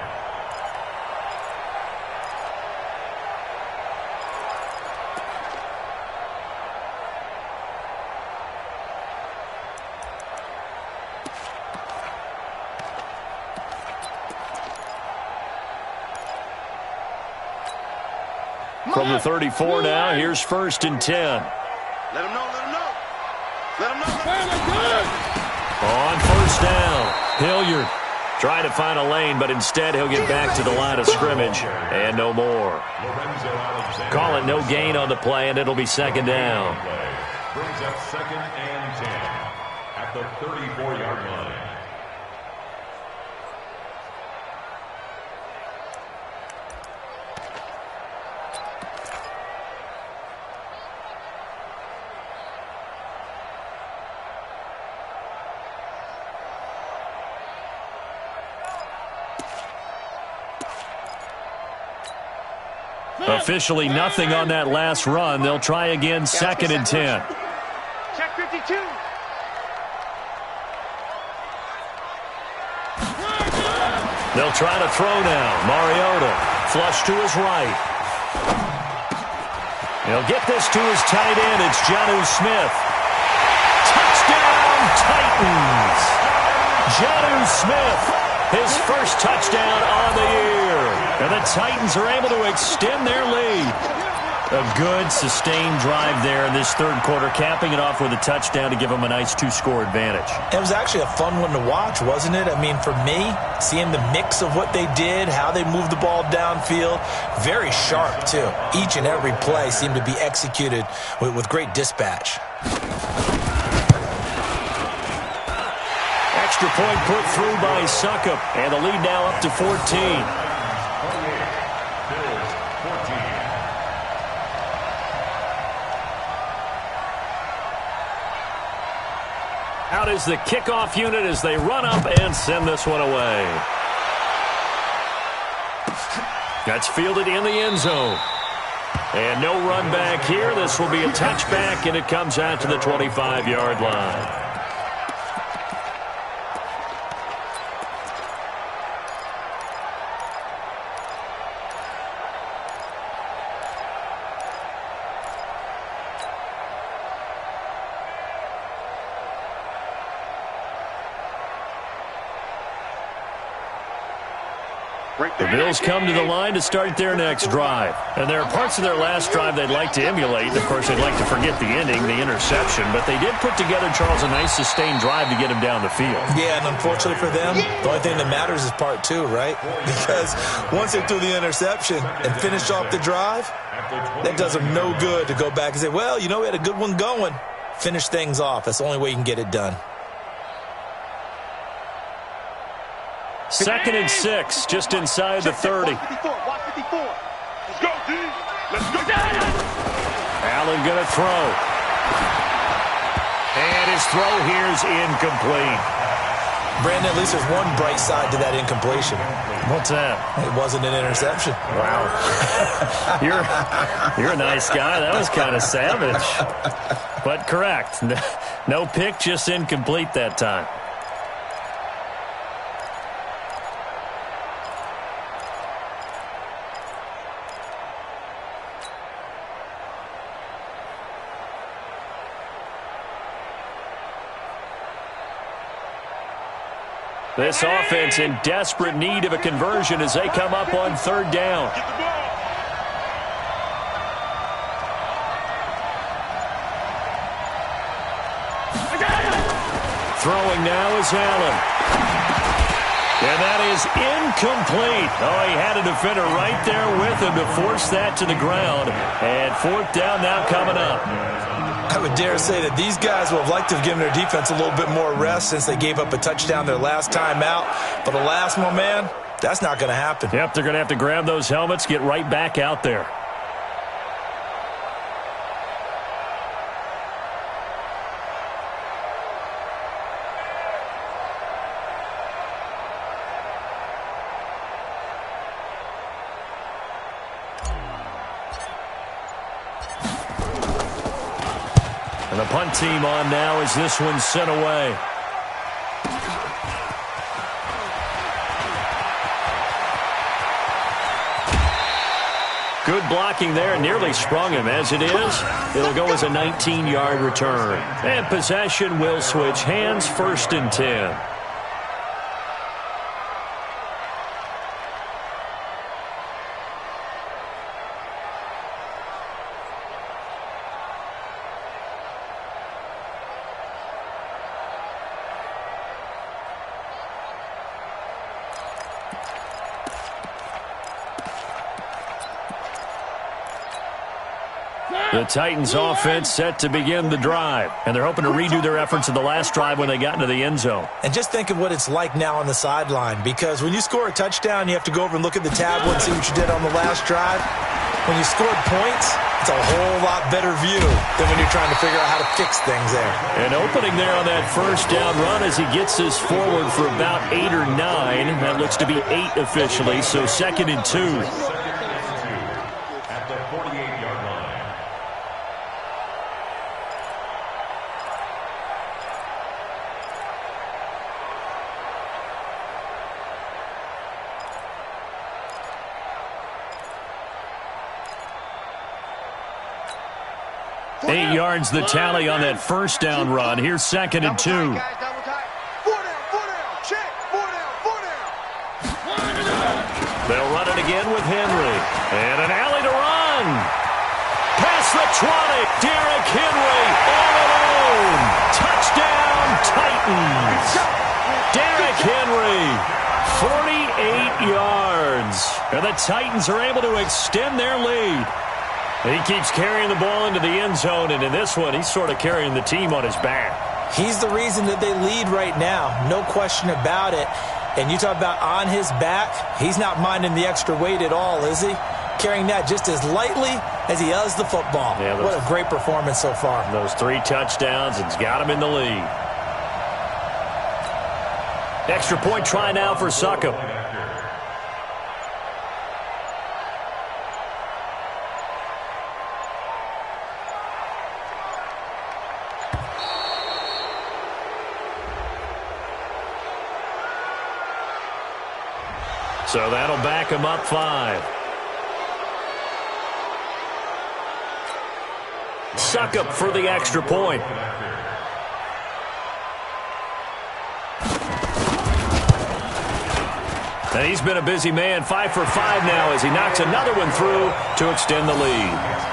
From the 34 now, here's 1st and 10. Let him know, let him know. Let him know. On 1st down, Hilliard trying to find a lane, but instead he'll get back to the line of scrimmage and no more. Call it no gain on the play, and it'll be 2nd down. Brings up 2nd and 10 at the 34-yard line. Officially nothing on that last run. They'll try again, 2nd and 10. Check 52. They'll try to throw now. Mariota flush to his right. He'll get this to his tight end. It's Jonnu Smith. Touchdown, Titans. Jonnu Smith, his first touchdown on the year. And the Titans are able to extend their lead. A good, sustained drive there in this 3rd quarter, capping it off with a touchdown to give them a nice 2-score advantage. It was actually a fun one to watch, wasn't it? I mean, for me, seeing the mix of what they did, how they moved the ball downfield, very sharp, too. Each and every play seemed to be executed with great dispatch. Extra point put through by Succop, and the lead now up to 14. Out is the kickoff unit as they run up and send this one away. That's fielded in the end zone. And no run back here. This will be a touchback, and it comes out to the 25-yard line. The Bills come to the line to start their next drive. And there are parts of their last drive they'd like to emulate. Of course, they'd like to forget the ending, the interception. But they did put together, Charles, a nice sustained drive to get him down the field. Yeah, and unfortunately for them, the only thing that matters is part 2, right? Because once they threw the interception and finished off the drive, that does them no good to go back and say, well, you know, we had a good one going. Finish things off. That's the only way you can get it done. 2nd and 6, just inside the 30. Watch 54. Let's go, D. Let's go. Allen going to throw. And his throw here is incomplete. Brandon, at least there's one bright side to that incompletion. What's that? It wasn't an interception. Wow. You're a nice guy. That was kind of savage. But correct. No pick, just incomplete that time. This offense in desperate need of a conversion as they come up on 3rd down. Throwing now is Allen. And that is incomplete. Oh, he had a defender right there with him to force that to the ground. And 4th down now coming up. I would dare say that these guys would have liked to have given their defense a little bit more rest since they gave up a touchdown their last time out. But alas, my man, that's not going to happen. Yep, they're going to have to grab those helmets, get right back out there. the punt team on now as this one's sent away. Good blocking there, nearly sprung him. As it is, it'll go as a 19-yard return. And possession will switch hands, 1st and 10. The Titans offense set to begin the drive, and they're hoping to redo their efforts in the last drive when they got into the end zone. And just think of what it's like now on the sideline, because when you score a touchdown, you have to go over and look at the tablet and see what you did on the last drive. When you scored points, it's a whole lot better view than when you're trying to figure out how to fix things there. An opening there on that 1st down run as he gets this forward for about 8 or 9. That looks to be 8 officially, so 2nd and 2. At the 48-yard line. Eight yards the tally on that 1st down run. Here's 2nd and 2. Four down, check, four down. They'll run it again with Henry. And an alley to run. Past the 20. Derrick Henry all alone. Touchdown, Titans. Derrick Henry, 48 yards. And the Titans are able to extend their lead. He keeps carrying the ball into the end zone, and in this one, he's sort of carrying the team on his back. He's the reason that they lead right now, no question about it. And you talk about on his back, he's not minding the extra weight at all, is he? Carrying that just as lightly as he does the football. Yeah, what a great performance so far. Those 3 touchdowns, it's got him in the lead. Extra point try now for Succop. So that'll back him up 5. Succop for the extra point. And he's been a busy man, 5 for 5 now as he knocks another one through to extend the lead.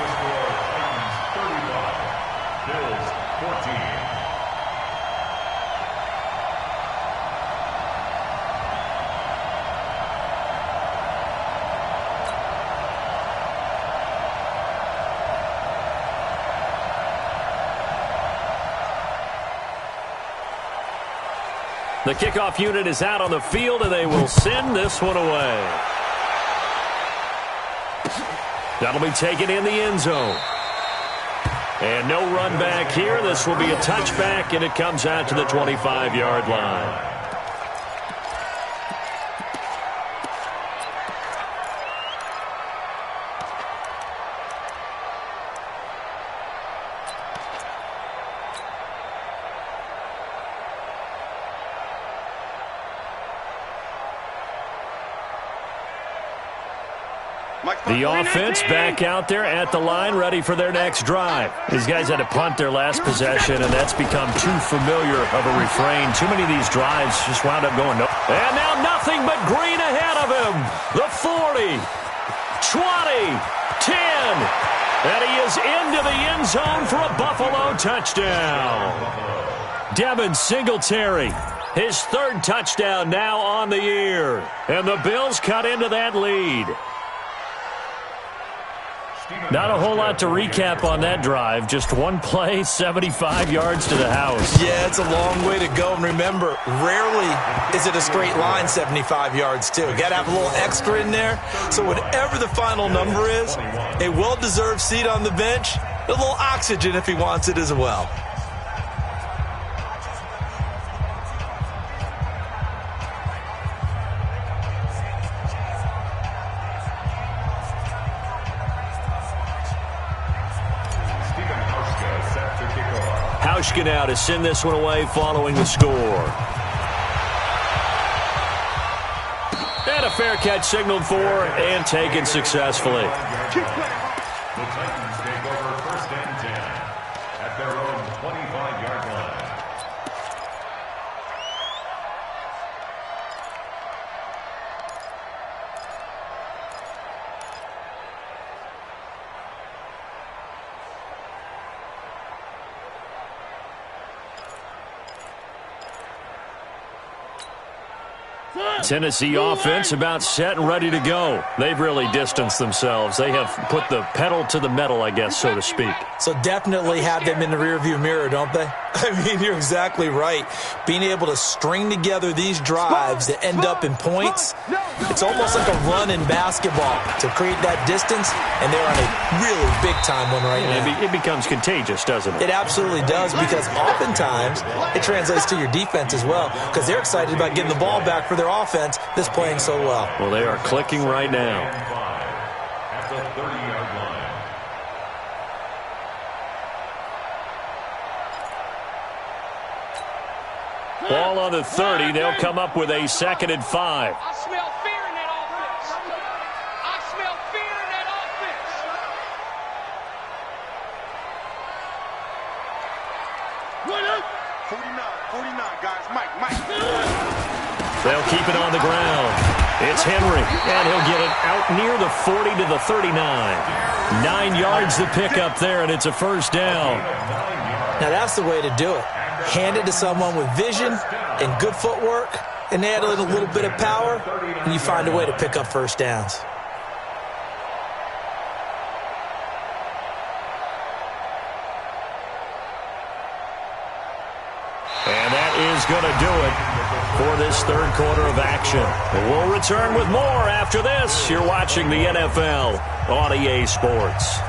The kickoff unit is out on the field, and they will send this one away. That'll be taken in the end zone. And no run back here. This will be a touchback, and it comes out to the 25-yard line. The offense back out there at the line, ready for their next drive. These guys had to punt their last possession, and that's become too familiar of a refrain. Too many of these drives just wound up going no. And now nothing but green ahead of him. The 40, 20, 10. And he is into the end zone for a Buffalo touchdown. Devin Singletary, his 3rd touchdown now on the year. And the Bills cut into that lead. Not a whole lot to recap on that drive. Just one play, 75 yards to the house. Yeah, it's a long way to go. And remember, rarely is it a straight line 75 yards, too. Got to have a little extra in there. So whatever the final number is, a well-deserved seat on the bench, a little oxygen if he wants it as well. Set to kick off. Hauschka now to send this one away following the score. And a fair catch signaled for and taken successfully. The Titans take over 1st and 10 at their own 25-yard line. Tennessee offense about set and ready to go. They've really distanced themselves. They have put the pedal to the metal, I guess, so to speak. So definitely have them in the rearview mirror, don't they? I mean, you're exactly right. Being able to string together these drives that end up in points, it's almost like a run in basketball to create that distance, and they're on a really big-time one right now. It becomes contagious, doesn't it? It absolutely does, because oftentimes it translates to your defense as well, because they're excited about getting the ball back for their offense that's playing so well. Well, they are clicking right now. At the 30-yard line. Ball on the 30. They'll come up with a 2nd and 5. I smell fear in that offense. I smell fear in that offense. 49, guys. Mike. They'll keep it on the ground. It's Henry, and he'll get it out near the 40 to the 39. 9 yards to pick up there, and it's a 1st down. Now that's the way to do it. Hand it to someone with vision and good footwork, and add a little bit of power, and you find a way to pick up 1st downs. And that is going to do it for this 3rd quarter of action. We'll return with more after this. You're watching the NFL on EA Sports.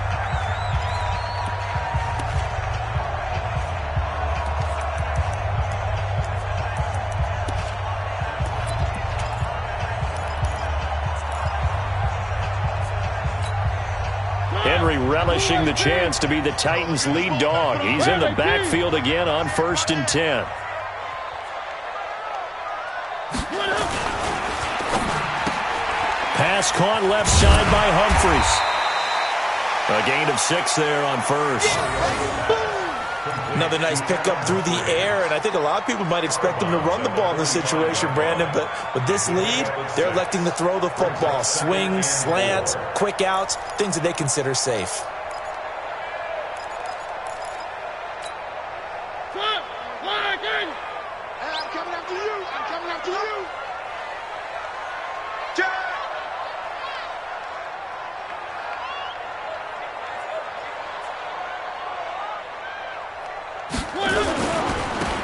Henry relishing the chance to be the Titans' lead dog. He's in the backfield again on 1st and 10. Pass caught left side by Humphries. A gain of 6 there on 1st. Another nice pickup through the air, and I think a lot of people might expect them to run the ball in this situation, Brandon, but with this lead, they're electing to throw the football. Swings, slants, quick outs, things that they consider safe. I'm coming after you.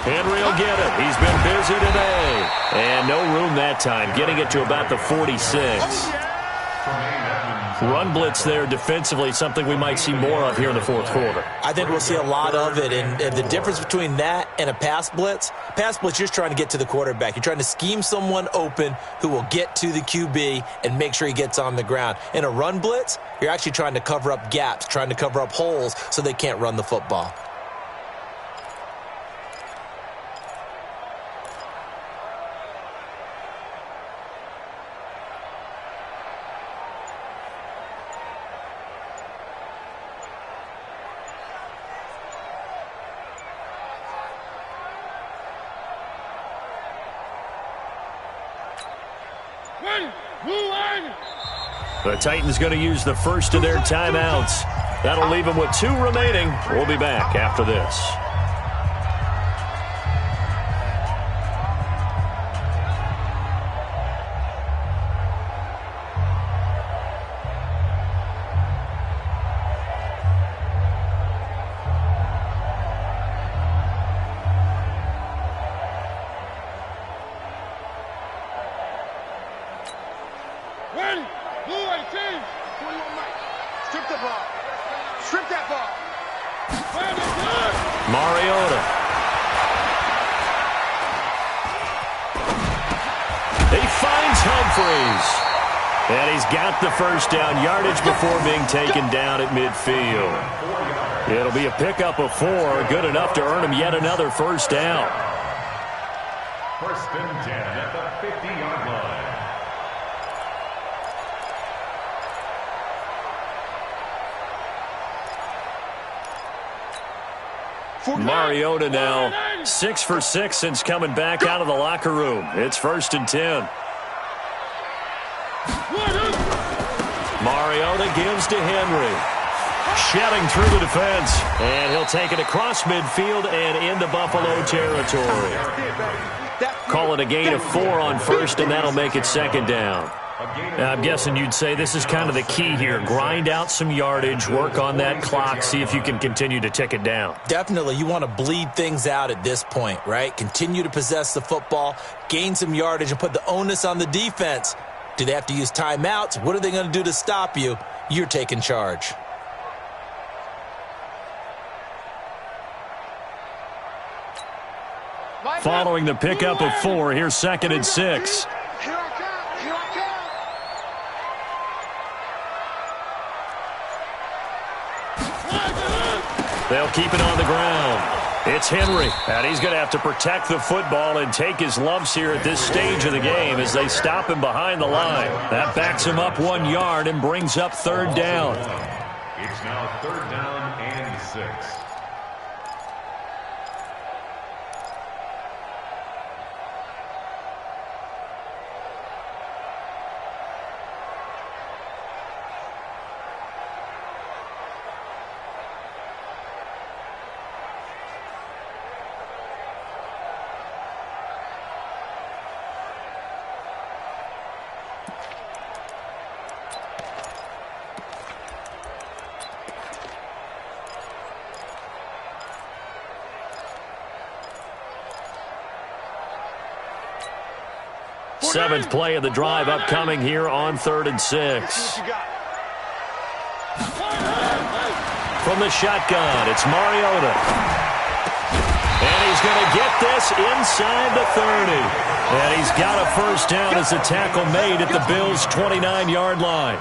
Henry will get it. He's been busy today. And no room that time, getting it to about the 46. Run blitz there defensively, something we might see more of here in the 4th quarter. I think we'll see a lot of it, and the difference between that and a pass blitz, you're just trying to get to the quarterback. You're trying to scheme someone open who will get to the QB and make sure he gets on the ground. In a run blitz, you're actually trying to cover up gaps, trying to cover up holes so they can't run the football. The Titans going to use the first of their timeouts. That'll leave them with 2 remaining. We'll be back after this. Strip that ball. Mariota. He finds Humphries. And he's got the 1st down, yardage before being taken down at midfield. It'll be a pickup of 4, good enough to earn him yet another first down. First and 10 at the 50-yard line. Mariota now 6 for 6 since coming back out of the locker room. It's first and 10. Mariota gives to Henry. Shedding through the defense. And he'll take it across midfield and into Buffalo territory. Call it a gain of 4 on first, and that'll make it second down. Now, I'm guessing you'd say this is kind of the key here. Grind out some yardage, work on that clock, see if you can continue to tick it down. Definitely. You want to bleed things out at this point, right? Continue to possess the football, gain some yardage, and put the onus on the defense. Do they have to use timeouts? What are they going to do to stop you? You're taking charge. Following the pickup of 4, here's second and 6. They'll keep it on the ground. It's Henry, and he's going to have to protect the football and take his lumps here at this stage of the game as they stop him behind the line. That backs him up 1 yard and brings up third down. It's now third down and 6. Seventh play of the drive upcoming here on third and 6. From the shotgun, it's Mariota. And he's going to get this inside the 30. And he's got a first down as the tackle made at the Bills' 29-yard line.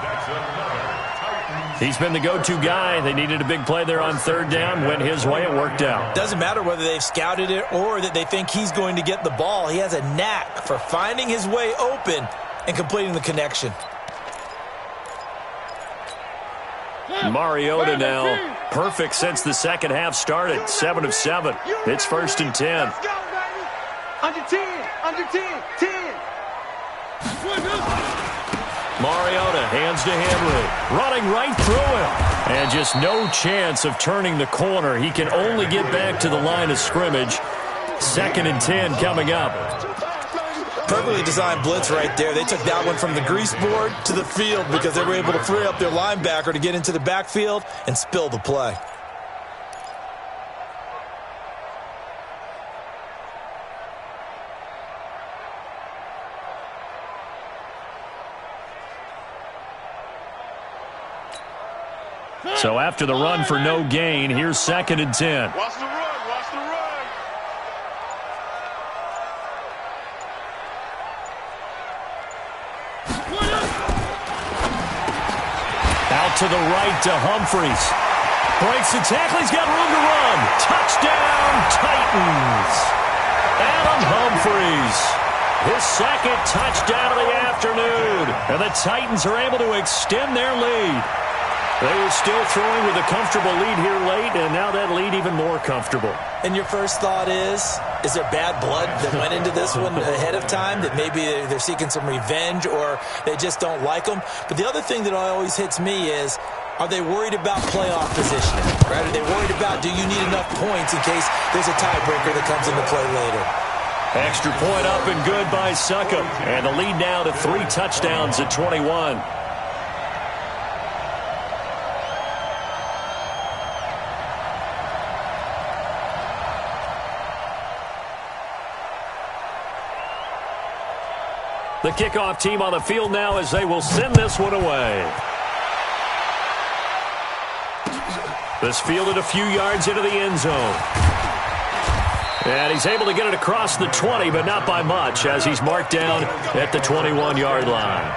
He's been the go-to guy. They needed a big play there on third down. Went his way. It worked out. Doesn't matter whether they've scouted it or that they think he's going to get the ball. He has a knack for finding his way open and completing the connection. Mariota now perfect since the second half started. 7 of 7. It's first and 10. Let's go, baby. Under 10. Under 10. 10. Mariota hands to Henry, running right through him. And just no chance of turning the corner. He can only get back to the line of scrimmage. Second and 10 coming up. Perfectly designed blitz right there. They took that one from the grease board to the field because they were able to free up their linebacker to get into the backfield and spill the play. So after the run for no gain, here's second and 10. Watch the run. Watch the run. Out to the right to Humphries. Breaks the tackle. He's got room to run. Touchdown, Titans. Adam Humphries. His second touchdown of the afternoon. And the Titans are able to extend their lead. They were still throwing with a comfortable lead here late, and now that lead even more comfortable. And your first thought is there bad blood that went into this one ahead of time, that maybe they're seeking some revenge or they just don't like them? But the other thing that always hits me is, are they worried about playoff positioning? Right? Are they worried about, do you need enough points in case there's a tiebreaker that comes into play later? Extra point up and good by Succop. And the lead now to 3 touchdowns at 21. The kickoff team on the field now as they will send this one away. This fielded a few yards into the end zone. And he's able to get it across the 20, but not by much, as he's marked down at the 21-yard line.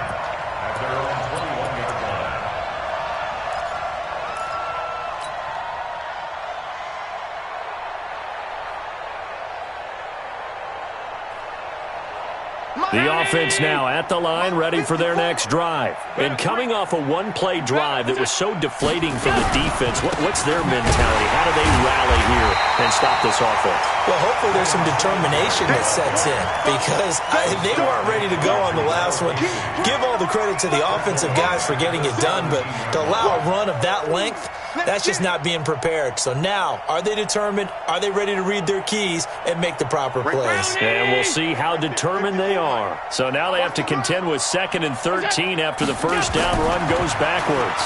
The offense now at the line, ready for their next drive. And coming off a one-play drive that was so deflating for the defense, what's their mentality? How do they rally here and stop this offense? Well, hopefully there's some determination that sets in because they weren't ready to go on the last one. Give all the credit to the offensive guys for getting it done, but to allow a run of that length, that's just not being prepared. So now, are they determined? Are they ready to read their keys and make the proper plays? And we'll see how determined they are. So now they have to contend with 2nd and 13 after the first down run goes backwards.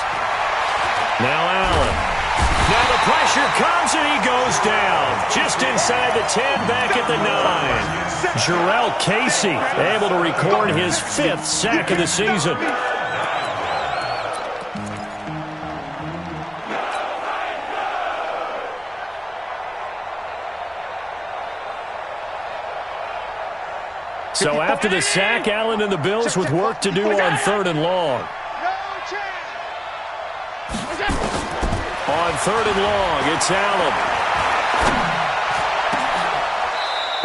Now Allen. Now the pressure comes and he goes down. Just inside the 10, back at the 9. Jarrell Casey able to record his 5th sack of the season. So after the sack, Allen and the Bills with work to do on 3rd and long. On 3rd and long, it's Allen.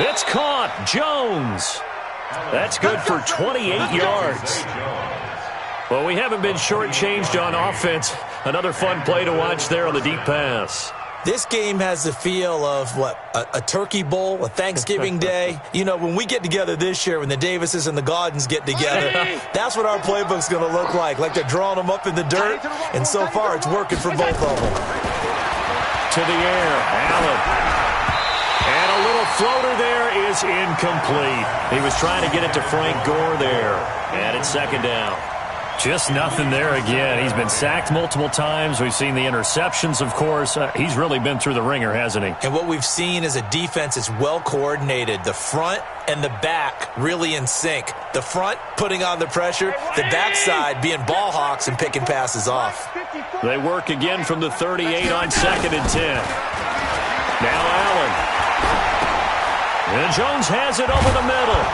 It's caught. Jones. That's good for 28 yards. Well, we haven't been shortchanged on offense. Another fun play to watch there on the deep pass. This game has the feel of, a turkey bowl, a Thanksgiving day. You know, when we get together this year, when the Davises and the Gaudens get together, that's what our playbook's going to look like they're drawing them up in the dirt, and so far it's working for both of them. To the air, Allen. And a little floater there is incomplete. He was trying to get it to Frank Gore there, and it's 2nd down. Just nothing there again. He's been sacked multiple times. We've seen the interceptions, of course. He's really been through the ringer, hasn't he? And what we've seen is a defense that's well coordinated. The front and the back really in sync. The front putting on the pressure, the backside being ball hawks and picking passes off. They work again from the 38 on 2nd and 10. Now Allen. And Jones has it over the middle.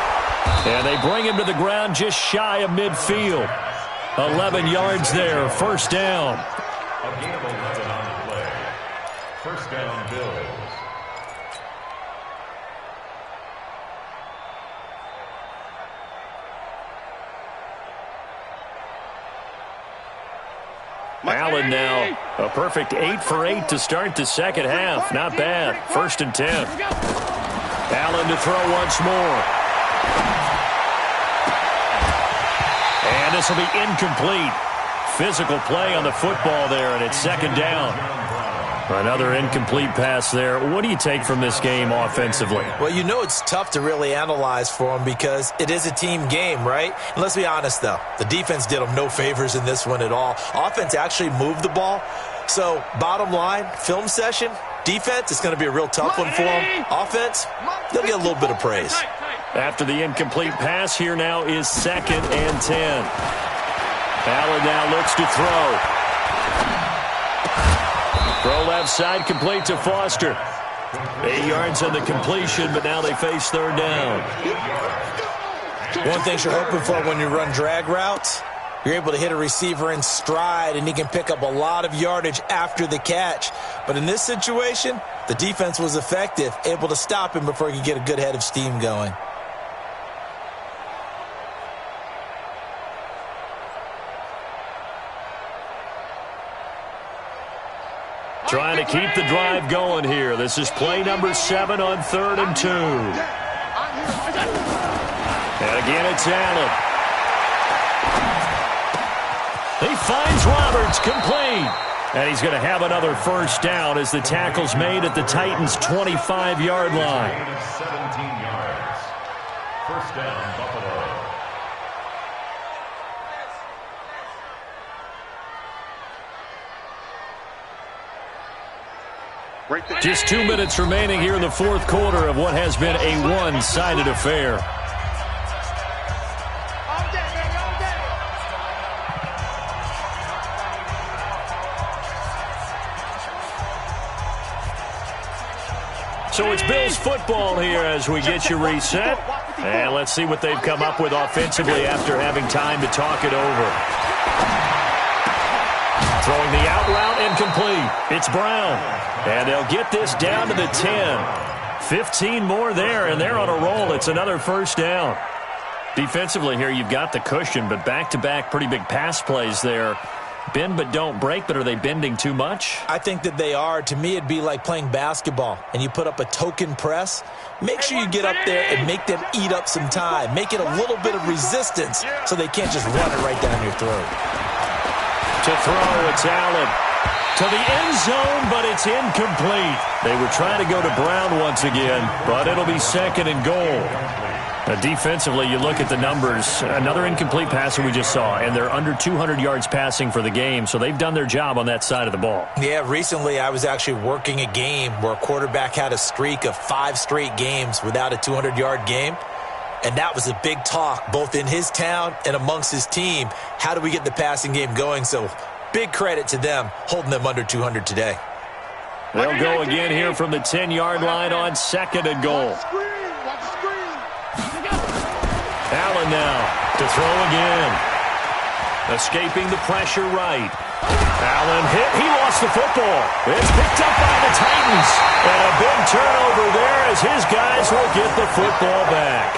And they bring him to the ground just shy of midfield. 11 yards there, 1st down. A gain of 11 on the play. 1st down, Bills. Allen now, a perfect 8 for 8 to start the second half. Not bad. 1st and 10. Allen to throw once more. And this will be incomplete. Physical play on the football there, and it's 2nd down. Another incomplete pass there. What do you take from this game offensively? Well, you know it's tough to really analyze for them because it is a team game, right? And let's be honest, though. The defense did them no favors in this one at all. Offense actually moved the ball. So, bottom line, film session, defense, it's going to be a real tough one for them. Offense, they'll get a little bit of praise. After the incomplete pass, here now is 2nd and 10. Allen now looks to throw. Throw left side, complete to Foster. 8 yards on the completion, but now they face 3rd down. One thing you're hoping for when you run drag routes, you're able to hit a receiver in stride, and he can pick up a lot of yardage after the catch. But in this situation, the defense was effective, able to stop him before he could get a good head of steam going. Trying to keep the drive going here. This is play number 7 on 3rd and 2. And again, it's Allen. He finds Roberts, complete. And he's going to have another 1st down as the tackle's made at the Titans' 25-yard line. 17 yards. 1st down, Buffalo. Just 2 minutes remaining here in the 4th quarter of what has been a one-sided affair. So it's Bills football here as we get you reset. And let's see what they've come up with offensively after having time to talk it over. Throwing the out route incomplete. It's Brown. And they'll get this down to the 10. 15 more there, and they're on a roll. It's another 1st down. Defensively here, you've got the cushion, but back-to-back pretty big pass plays there. Bend but don't break, but are they bending too much? I think that they are. To me, it'd be like playing basketball, and you put up a token press. Make sure you get up there and make them eat up some time. Make it a little bit of resistance so they can't just run it right down your throat. To throw, it's Allen. To the end zone, but it's incomplete. They were trying to go to Brown once again, but it'll be 2nd and goal. Defensively, you look at the numbers. Another incomplete passer we just saw, and they're under 200 yards passing for the game, so they've done their job on that side of the ball. Yeah, recently I was actually working a game where a quarterback had a streak of 5 straight games without a 200-yard game, and that was a big talk both in his town and amongst his team. How do we get the passing game going? So big credit to them holding them under 200 today. They'll go again here from the 10-yard line on 2nd and goal. Allen now to throw again. Escaping the pressure right. Allen hit. He lost the football. It's picked up by the Titans. And a big turnover there as his guys will get the football back.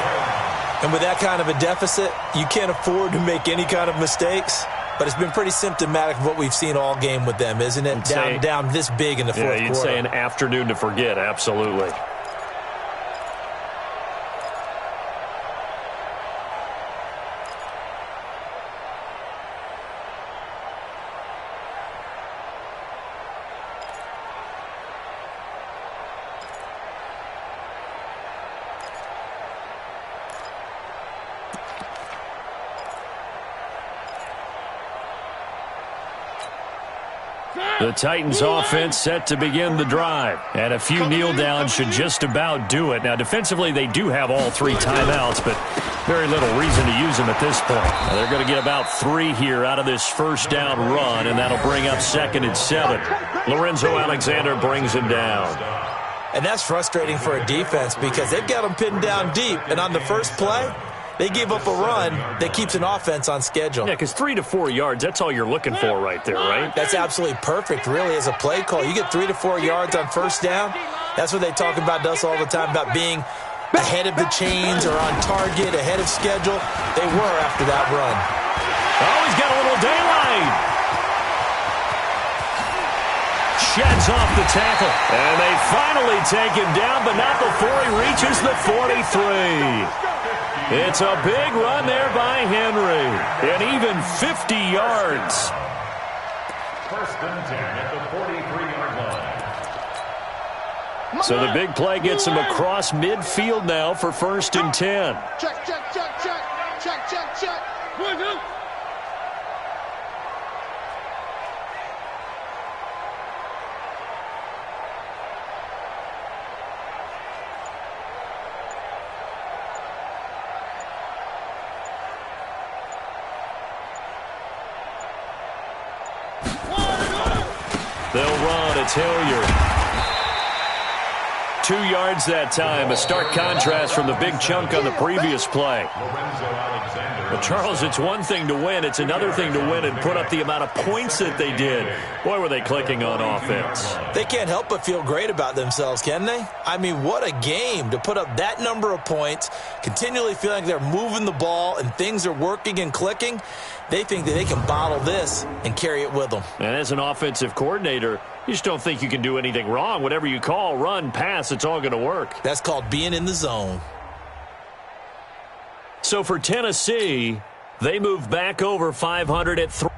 And with that kind of a deficit, you can't afford to make any kind of mistakes. But it's been pretty symptomatic of what we've seen all game with them, isn't it? Down this big in the fourth quarter. You'd say an afternoon to forget, absolutely. The Titans offense set to begin the drive. And a few kneel downs should just about do it. Now, defensively, they do have all 3 timeouts, but very little reason to use them at this point. Now, they're going to get about 3 here out of this first down run, and that'll bring up 2nd and 7. Lorenzo Alexander brings him down. And that's frustrating for a defense because they've got them pinned down deep. And on the first play, they give up a run that keeps an offense on schedule. Yeah, because 3 to 4 yards, that's all you're looking for right there, right? That's absolutely perfect, really, as a play call. You get 3 to 4 yards on first down. That's what they talk about to us all the time, about being ahead of the chains or on target, ahead of schedule. They were after that run. Oh, he's got a little daylight. Sheds off the tackle. And they finally take him down, but not before he reaches the 43. It's a big run there by Henry. And even 50 yards. 1st and 10 at the 43-yard line. So the big play gets him across midfield now for 1st and 10. Check, check, check, check. Check, check, check. They'll run. It's Hilliard. 2 yards that time. A stark contrast from the big chunk on the previous play. Well, Charles, it's one thing to win. It's another thing to win and put up the amount of points that they did. Boy, were they clicking on offense. They can't help but feel great about themselves, can they? I mean, what a game to put up that number of points, continually feeling like they're moving the ball and things are working and clicking. They think that they can bottle this and carry it with them. And as an offensive coordinator, you just don't think you can do anything wrong. Whatever you call, run, pass, it's all going to work. That's called being in the zone. So for Tennessee, they move back over 500 at 3.